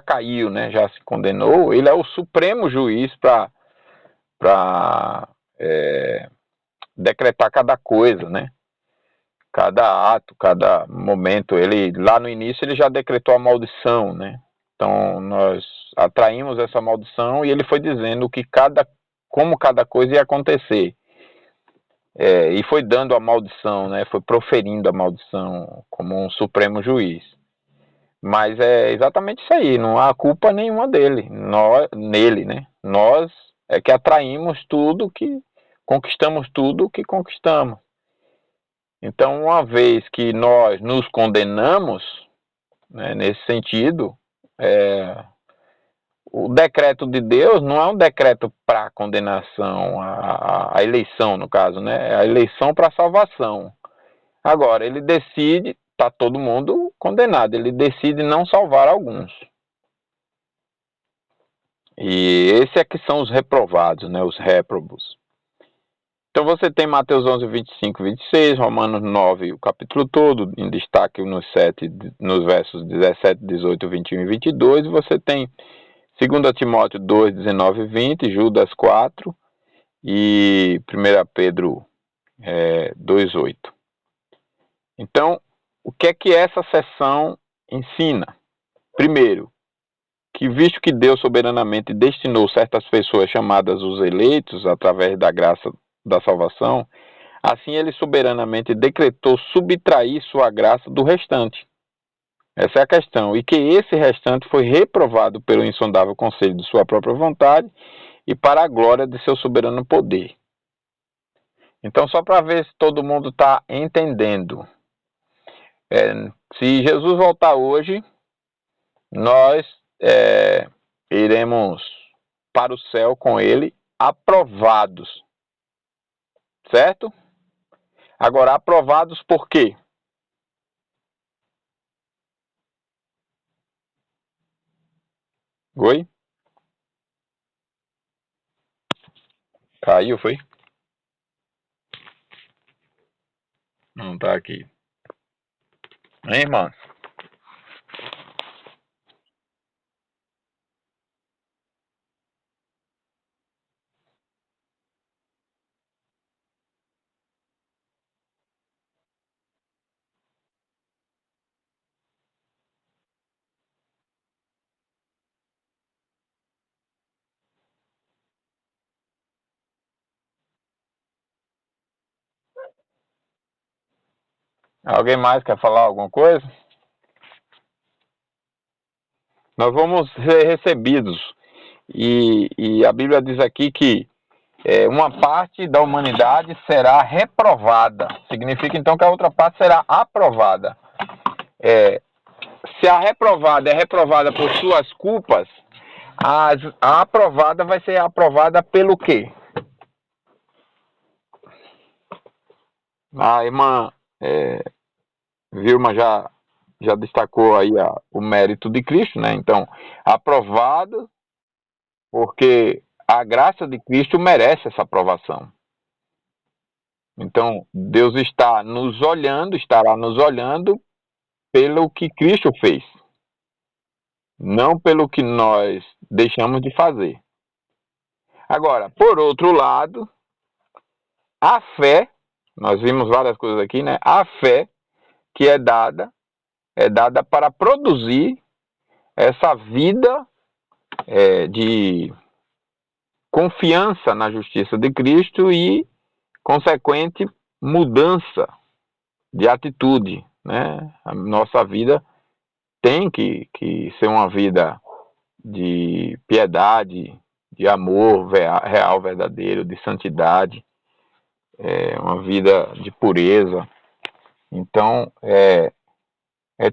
caiu, né, já se condenou, ele é o supremo juiz para decretar cada coisa, né? Cada ato, cada momento. Ele lá no início ele já decretou a maldição, né? Então nós atraímos essa maldição e ele foi dizendo como cada coisa ia acontecer. E foi dando a maldição, né? Foi proferindo a maldição como um supremo juiz. Mas é exatamente isso aí, não há culpa nenhuma nele, né? Nós é que atraímos conquistamos tudo que conquistamos. Então, uma vez que nós nos condenamos, né, nesse sentido, o decreto de Deus não é um decreto para condenação, a eleição, no caso, né? É a eleição para salvação. Agora, ele decide, está todo mundo condenado, ele decide não salvar alguns. E esse é que são os reprovados, né? Os réprobos. Então você tem Mateus 11, 25 e 26, Romanos 9, o capítulo todo, em destaque nos versos 17, 18, 21 e 22, e você tem 2 Timóteo 2, 19 e 20, Judas 4 e 1 Pedro 2, 8. Então, o que é que essa seção ensina? Primeiro, que visto que Deus soberanamente destinou certas pessoas chamadas os eleitos através da graça da salvação, assim ele soberanamente decretou subtrair sua graça do restante. Essa é a questão. E que esse restante foi reprovado pelo insondável conselho de sua própria vontade e para a glória de seu soberano poder. Então, só para ver se todo mundo está entendendo. Se Jesus voltar hoje, nós iremos para o céu com ele aprovados. Certo? Agora, aprovados por quê? Oi? Caiu, foi? Não, tá aqui. Hein, irmão? Alguém mais quer falar alguma coisa? Nós vamos ser recebidos. E a Bíblia diz aqui que uma parte da humanidade será reprovada. Significa então que a outra parte será aprovada. Se a reprovada é reprovada por suas culpas, a aprovada vai ser aprovada pelo quê? A irmã Vilma já destacou aí o mérito de Cristo, né? Então, aprovado porque a graça de Cristo merece essa aprovação. Então, Deus estará nos olhando pelo que Cristo fez, não pelo que nós deixamos de fazer. Agora, por outro lado, a fé, nós vimos várias coisas aqui, né? A fé que é dada para produzir essa vida de confiança na justiça de Cristo e consequente mudança de atitude, né? A nossa vida tem que ser uma vida de piedade, de amor real, verdadeiro, de santidade, uma vida de pureza. Então, é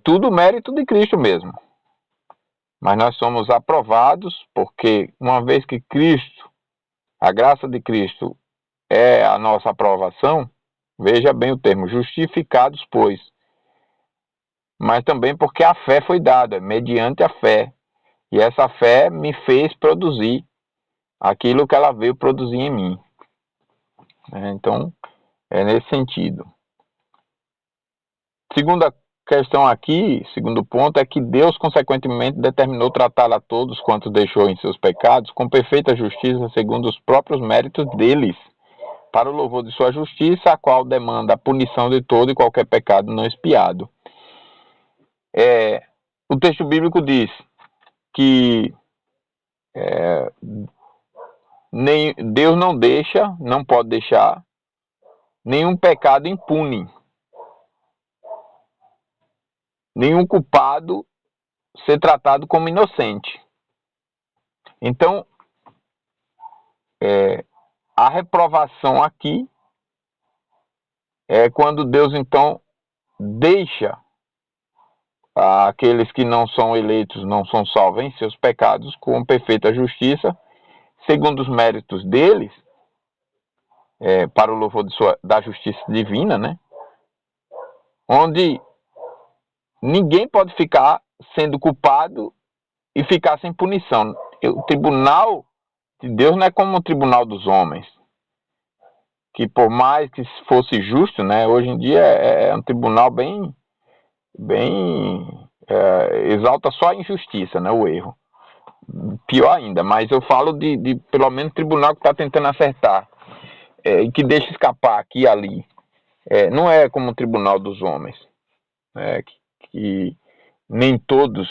tudo mérito de Cristo mesmo. Mas nós somos aprovados porque, uma vez que Cristo, a graça de Cristo é a nossa aprovação, veja bem o termo, justificados, pois. Mas também porque a fé foi dada, mediante a fé. E essa fé me fez produzir aquilo que ela veio produzir em mim. Então, é nesse sentido. Segunda questão aqui, segundo ponto, é que Deus, consequentemente, determinou tratar a todos quantos deixou em seus pecados com perfeita justiça, segundo os próprios méritos deles, para o louvor de sua justiça, a qual demanda a punição de todo e qualquer pecado não expiado. O texto bíblico diz que Deus não deixa, não pode deixar nenhum pecado impune, nenhum culpado ser tratado como inocente. Então, a reprovação aqui é quando Deus, então, deixa aqueles que não são eleitos, não são salvos em seus pecados, com perfeita justiça, segundo os méritos deles, para o louvor da justiça divina, né? Onde ninguém pode ficar sendo culpado e ficar sem punição. O tribunal de Deus não é como o tribunal dos homens, que por mais que fosse justo, né, hoje em dia é um tribunal bem exalta só a injustiça, né, o erro. Pior ainda, mas eu falo de pelo menos tribunal que está tentando acertar, e que deixa escapar aqui e ali. Não é como o tribunal dos homens, que nem todos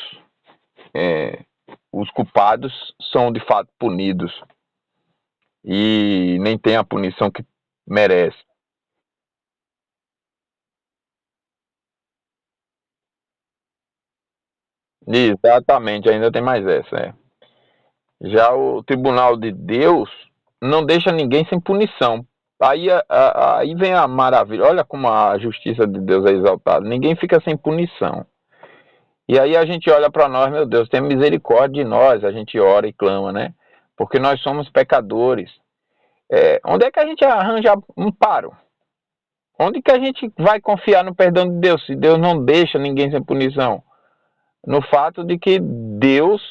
os culpados são de fato punidos e nem tem a punição que merece. Exatamente, ainda tem mais essa. Já o tribunal de Deus não deixa ninguém sem punição. Aí vem a maravilha. Olha como a justiça de Deus é exaltada. Ninguém fica sem punição. E aí a gente olha para nós, meu Deus, tem misericórdia de nós. A gente ora e clama, né? Porque nós somos pecadores. Onde é que a gente arranja um paro? Onde que a gente vai confiar no perdão de Deus, se Deus não deixa ninguém sem punição? No fato de que Deus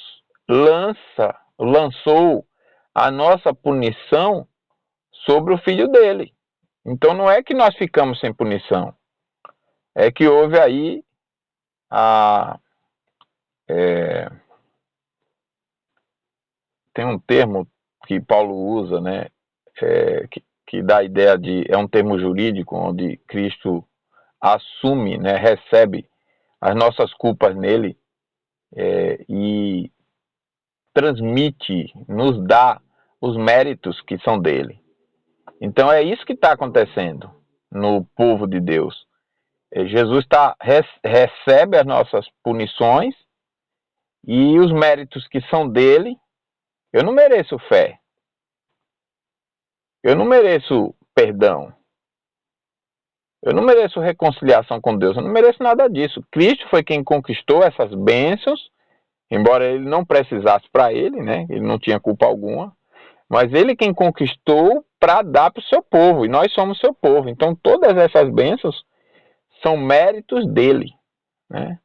lançou a nossa punição sobre o filho dele. Então não é que nós ficamos sem punição, é que houve aí tem um termo que Paulo usa, né, que dá a ideia de, é um termo jurídico, onde Cristo assume, né, recebe as nossas culpas nele, e transmite, nos dá os méritos que são dele. Então é isso que está acontecendo no povo de Deus. Jesus recebe as nossas punições e os méritos que são dele. Eu não mereço fé. Eu não mereço perdão. Eu não mereço reconciliação com Deus. Eu não mereço nada disso. Cristo foi quem conquistou essas bênçãos, embora ele não precisasse para ele, né? Ele não tinha culpa alguma. Mas ele quem conquistou para dar para o seu povo. E nós somos seu povo. Então todas essas bênçãos são méritos dele, né?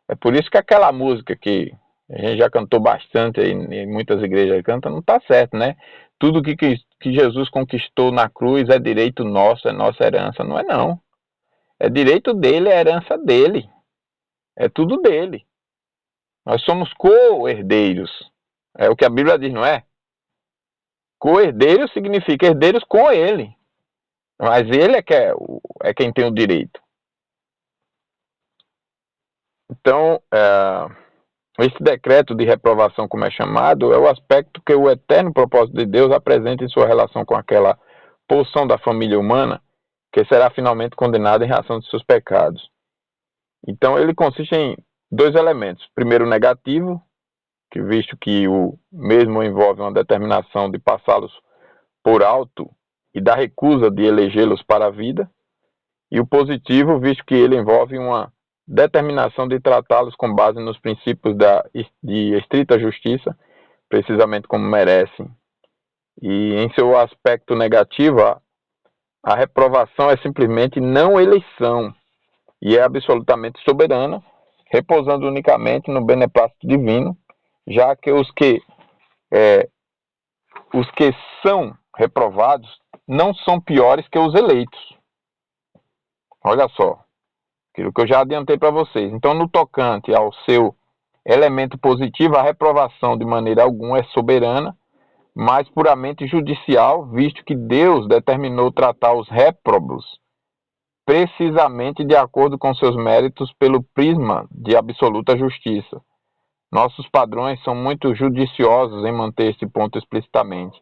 É por isso que aquela música que a gente já cantou bastante aí, em muitas igrejas cantam, não está certo, né? Tudo que Jesus conquistou na cruz é direito nosso, é nossa herança. Não é não. É direito dele, é herança dele. É tudo dele. Nós somos co-herdeiros. É o que a Bíblia diz, não é? Co-herdeiro significa herdeiros com ele. Mas ele é quem tem o direito. Então, esse decreto de reprovação, como é chamado, é o aspecto que o eterno propósito de Deus apresenta em sua relação com aquela porção da família humana que será finalmente condenada em razão de seus pecados. Então, ele consiste em dois elementos. Primeiro, o negativo, que visto que o mesmo envolve uma determinação de passá-los por alto e da recusa de elegê-los para a vida. E o positivo, visto que ele envolve uma determinação de tratá-los com base nos princípios de estrita justiça, precisamente como merecem. E em seu aspecto negativo, a reprovação é simplesmente não eleição e é absolutamente soberana, repousando unicamente no beneplácito divino, já que os que são reprovados não são piores que os eleitos. Olha só. aquilo que eu já adiantei para vocês. Então, no tocante ao seu elemento positivo, a reprovação de maneira alguma é soberana, mas puramente judicial, visto que Deus determinou tratar os réprobos precisamente de acordo com seus méritos pelo prisma de absoluta justiça. Nossos padrões são muito judiciosos em manter esse ponto explicitamente.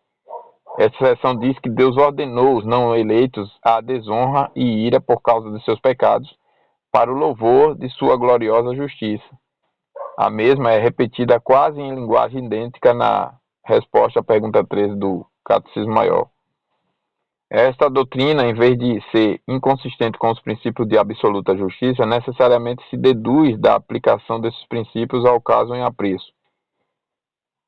Essa seção diz que Deus ordenou os não eleitos à desonra e ira por causa de seus pecados, para o louvor de sua gloriosa justiça. A mesma é repetida quase em linguagem idêntica na resposta à pergunta 13 do Catecismo Maior. Esta doutrina, em vez de ser inconsistente com os princípios de absoluta justiça, necessariamente se deduz da aplicação desses princípios ao caso em apreço.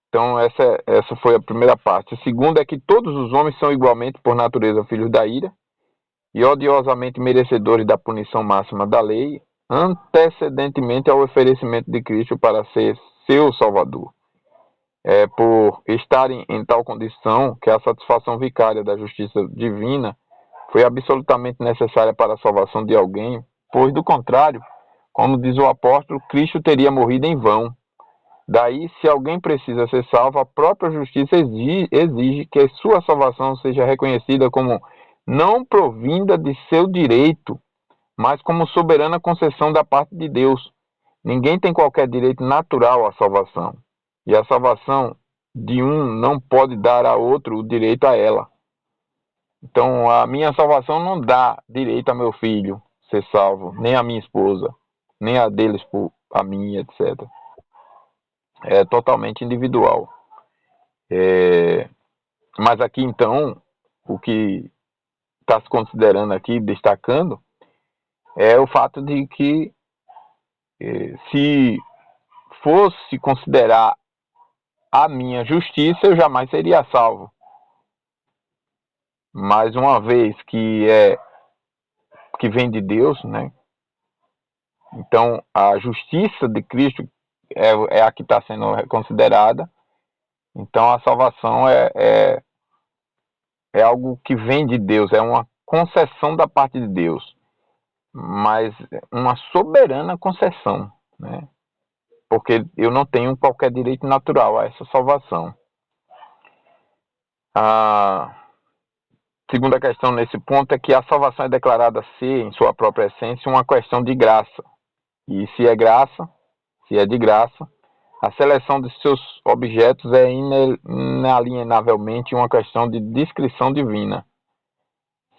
Então, essa foi a primeira parte. A segunda é que todos os homens são igualmente, por natureza, filhos da ira e odiosamente merecedores da punição máxima da lei, antecedentemente ao oferecimento de Cristo para ser seu Salvador. É por estarem em tal condição que a satisfação vicária da justiça divina foi absolutamente necessária para a salvação de alguém, pois, do contrário, como diz o apóstolo, Cristo teria morrido em vão. Daí, se alguém precisa ser salvo, a própria justiça exige que sua salvação seja reconhecida como não provinda de seu direito, mas como soberana concessão da parte de Deus. Ninguém tem qualquer direito natural à salvação, e a salvação de um não pode dar a outro o direito a ela. Então, a minha salvação não dá direito a meu filho ser salvo, nem a minha esposa, nem a deles por a minha, etc. É totalmente individual. Mas aqui, então, o que está se considerando aqui, destacando, é o fato de que se fosse considerar a minha justiça, eu jamais seria salvo. Mas uma vez que vem de Deus, né? Então a justiça de Cristo é a que está sendo considerada. Então a salvação é algo que vem de Deus, é uma concessão da parte de Deus, mas uma soberana concessão, né? Porque eu não tenho qualquer direito natural a essa salvação. A segunda questão nesse ponto é que a salvação é declarada ser, em sua própria essência, uma questão de graça. E se é de graça, a seleção de seus objetos é inalienavelmente uma questão de discrição divina.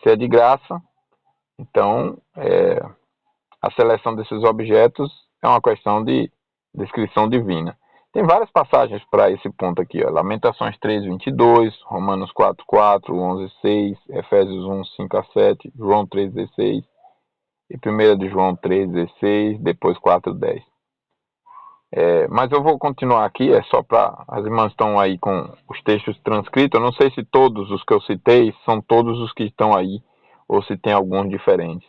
Se é de graça, então a seleção desses objetos é uma questão de descrição divina. Tem várias passagens para esse ponto aqui, ó. Lamentações 3:22, Romanos 4:4, 11:6, Efésios 1:5-7, João 3:16 e 1 de João 3:16, depois 4:10. Mas eu vou continuar aqui, é só para as irmãs estão aí com os textos transcritos. Eu não sei se todos os que eu citei são todos os que estão aí ou se tem alguns diferentes.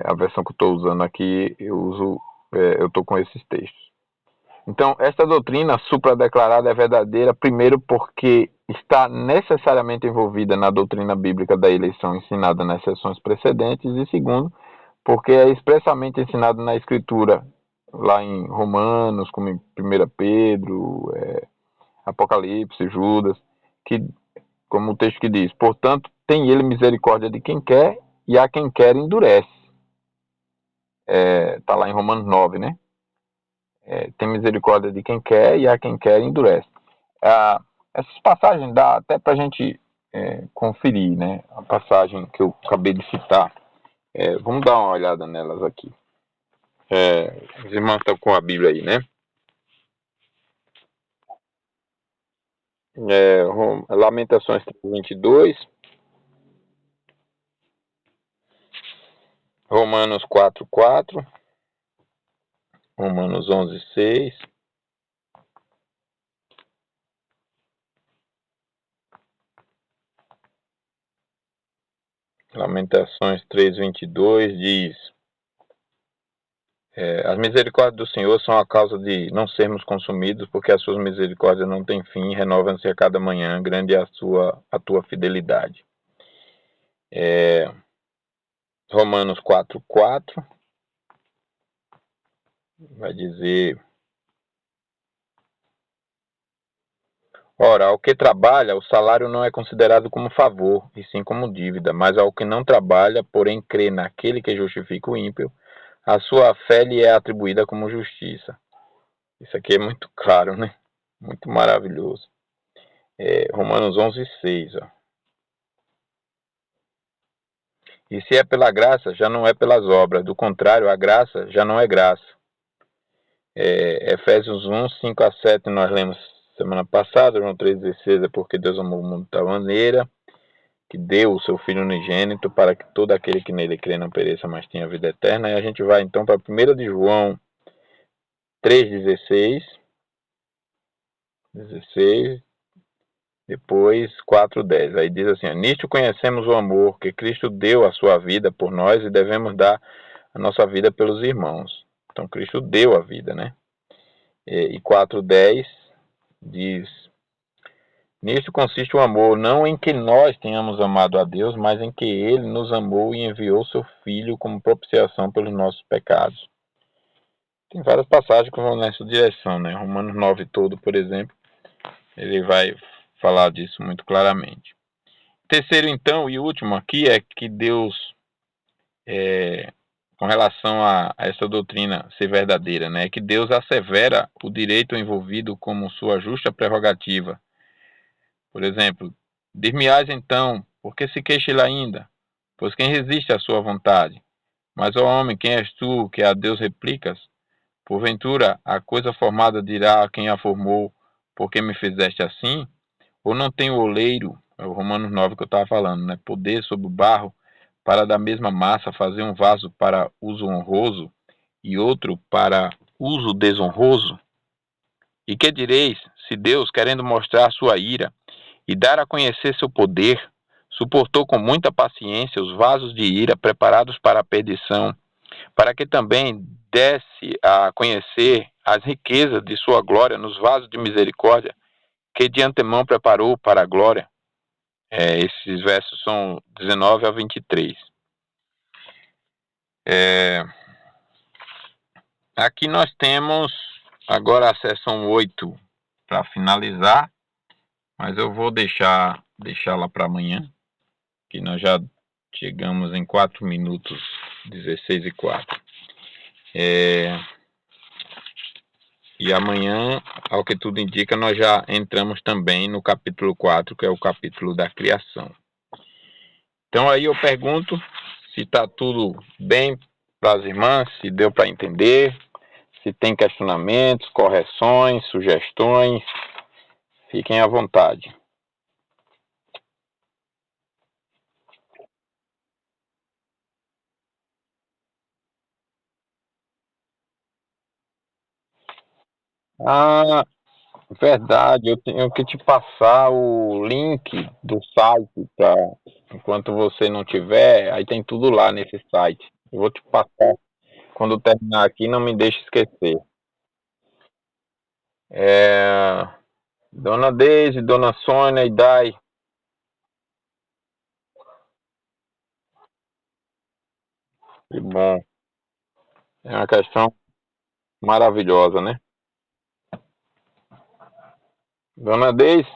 A versão que eu estou usando aqui, eu estou com esses textos. Então, esta doutrina supradeclarada é verdadeira, primeiro porque está necessariamente envolvida na doutrina bíblica da eleição ensinada nas sessões precedentes, e segundo, porque é expressamente ensinado na Escritura, lá em Romanos, como em 1 Pedro, Apocalipse, Judas, que, como o texto que diz, portanto, tem ele misericórdia de quem quer, e a quem quer endurece. Está lá em Romanos 9, né? Tem misericórdia de quem quer e a quem quer endurece. Essas passagens dá até para a gente conferir, né? A passagem que eu acabei de citar. Vamos dar uma olhada nelas aqui. Os irmãos estão com a Bíblia aí, né? Lamentações 22, Romanos 4:4, Romanos 11:6, Lamentações 3:22 diz: as misericórdias do Senhor são a causa de não sermos consumidos, porque as suas misericórdias não têm fim, renovam-se a cada manhã, grande é a tua fidelidade. Romanos 4:4 vai dizer: ora, ao que trabalha, o salário não é considerado como favor, e sim como dívida, mas ao que não trabalha, porém crê naquele que justifica o ímpio, a sua fé lhe é atribuída como justiça. Isso aqui é muito claro, né? Muito maravilhoso. Romanos 11:6. Ó. E se é pela graça, já não é pelas obras. Do contrário, a graça já não é graça. Efésios 1:5-7 nós lemos semana passada. João 3:16 é porque Deus amou o mundo de tal maneira que deu o seu Filho unigênito para que todo aquele que nele crê não pereça, mas tenha vida eterna. E a gente vai então para 1 de João 3:16. 16, depois 4:10. Aí diz assim: nisto conhecemos o amor que Cristo deu a sua vida por nós e devemos dar a nossa vida pelos irmãos. Então Cristo deu a vida, né? E 4:10 diz: nisto consiste o amor, não em que nós tenhamos amado a Deus, mas em que Ele nos amou e enviou seu Filho como propiciação pelos nossos pecados. Tem várias passagens que vão nessa direção, né? Romanos 9 todo, por exemplo, ele vai falar disso muito claramente. Terceiro, então, e último aqui é que Deus, com relação a essa doutrina ser verdadeira, né, é que Deus assevera o direito envolvido como sua justa prerrogativa. Por exemplo, dir-me-ás então, por que se queixa ele ainda? Pois quem resiste à sua vontade? Mas, ó homem, quem és tu que a Deus replicas? Porventura, a coisa formada dirá a quem a formou, por que me fizeste assim? Ou não tem o oleiro, é o Romanos 9 que eu estava falando, né? Poder sobre o barro, para da mesma massa fazer um vaso para uso honroso e outro para uso desonroso? E que direis, se Deus, querendo mostrar sua ira e dar a conhecer seu poder, suportou com muita paciência os vasos de ira preparados para a perdição, para que também desse a conhecer as riquezas de sua glória nos vasos de misericórdia, que de antemão preparou para a glória? Esses versos são 19 a 23. É, aqui nós temos agora a seção 8 para finalizar, mas eu vou deixá-la para amanhã, que nós já chegamos em 4 minutos, 16:04. E amanhã, ao que tudo indica, nós já entramos também no capítulo 4, que é o capítulo da criação. Então aí eu pergunto se está tudo bem para as irmãs, se deu para entender, se tem questionamentos, correções, sugestões, fiquem à vontade. Ah, verdade, eu tenho que te passar o link do site, tá? Enquanto você não tiver, aí tem tudo lá nesse site. Eu vou te passar quando eu terminar aqui, não me deixe esquecer. É, Dona Deise, Dona Sônia e Dai, que bom. É uma questão maravilhosa, né? Dona Deise,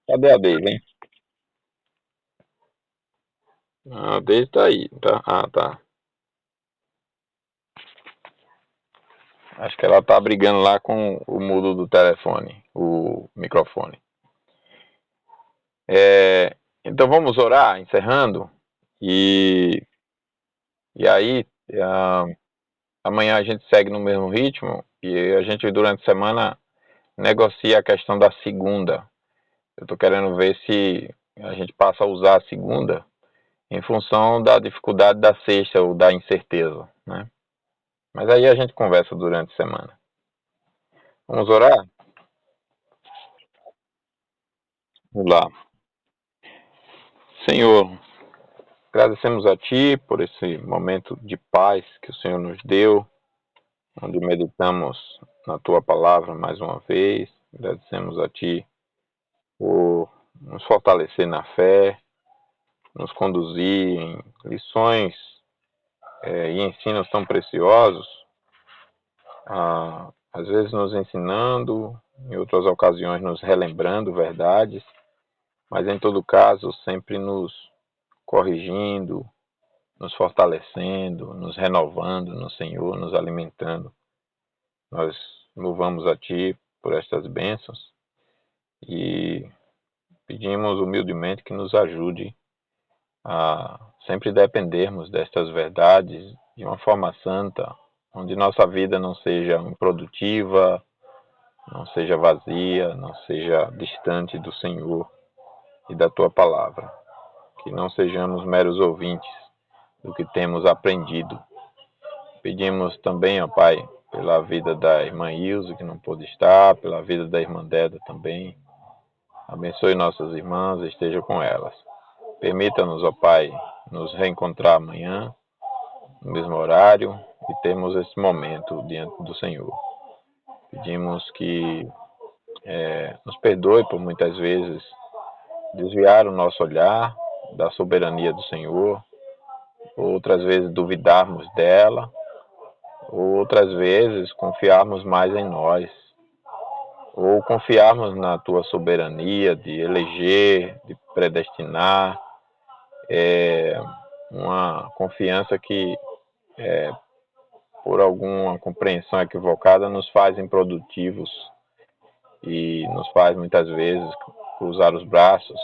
cadê a Deise, hein? A Deise tá aí, tá? Ah, tá. Acho que ela tá brigando lá com o mudo do telefone, o microfone. Então vamos orar, encerrando. E, e aí, ah, amanhã a gente segue no mesmo ritmo e a gente, durante a semana, negocia a questão da segunda. Eu estou querendo ver se a gente passa a usar a segunda em função da dificuldade da sexta ou da incerteza, né? Mas aí a gente conversa durante a semana. Vamos orar? Vamos lá. Senhor, agradecemos a Ti por esse momento de paz que o Senhor nos deu, onde meditamos na Tua palavra mais uma vez. Agradecemos a Ti por nos fortalecer na fé, nos conduzir em lições e ensinos tão preciosos, às vezes nos ensinando, em outras ocasiões nos relembrando verdades, mas em todo caso sempre nos corrigindo, nos fortalecendo, nos renovando no Senhor, nos alimentando. Nós louvamos a Ti por estas bênçãos e pedimos humildemente que nos ajude a sempre dependermos destas verdades de uma forma santa, onde nossa vida não seja improdutiva, não seja vazia, não seja distante do Senhor e da Tua palavra. Que não sejamos meros ouvintes do que temos aprendido. Pedimos também, ó Pai, pela vida da irmã Ilse, que não pôde estar, pela vida da irmã Deda também. Abençoe nossas irmãs, esteja com elas. Permita-nos, ó Pai, nos reencontrar amanhã, no mesmo horário, e termos esse momento diante do Senhor. Pedimos que nos perdoe por muitas vezes desviar o nosso olhar da soberania do Senhor, outras vezes duvidarmos dela, outras vezes confiarmos mais em nós, ou confiarmos na tua soberania de eleger, de predestinar, uma confiança que, por alguma compreensão equivocada, nos faz improdutivos e nos faz muitas vezes cruzar os braços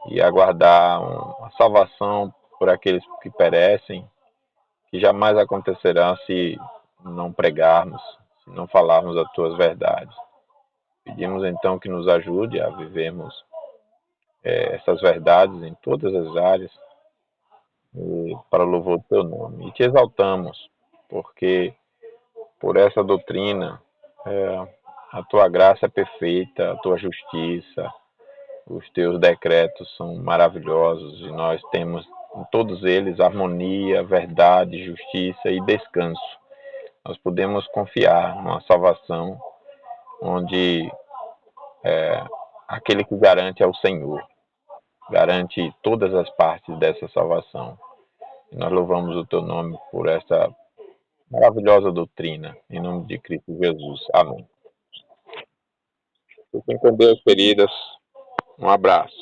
e aguardar uma salvação por aqueles que perecem, que jamais acontecerá se não pregarmos, se não falarmos as tuas verdades. Pedimos então que nos ajude a vivermos essas verdades em todas as áreas, para o louvor do teu nome. E te exaltamos, porque por essa doutrina a tua graça é perfeita, a tua justiça, os teus decretos são maravilhosos e nós temos em todos eles harmonia, verdade, justiça e descanso. Nós podemos confiar numa salvação onde aquele que garante é o Senhor, garante todas as partes dessa salvação. E nós louvamos o teu nome por essa maravilhosa doutrina, em nome de Cristo Jesus. Amém. Fiquem com Deus, queridas. Um abraço.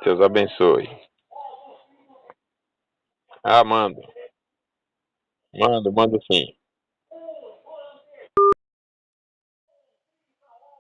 Deus abençoe. Ah, mando. Mando sim.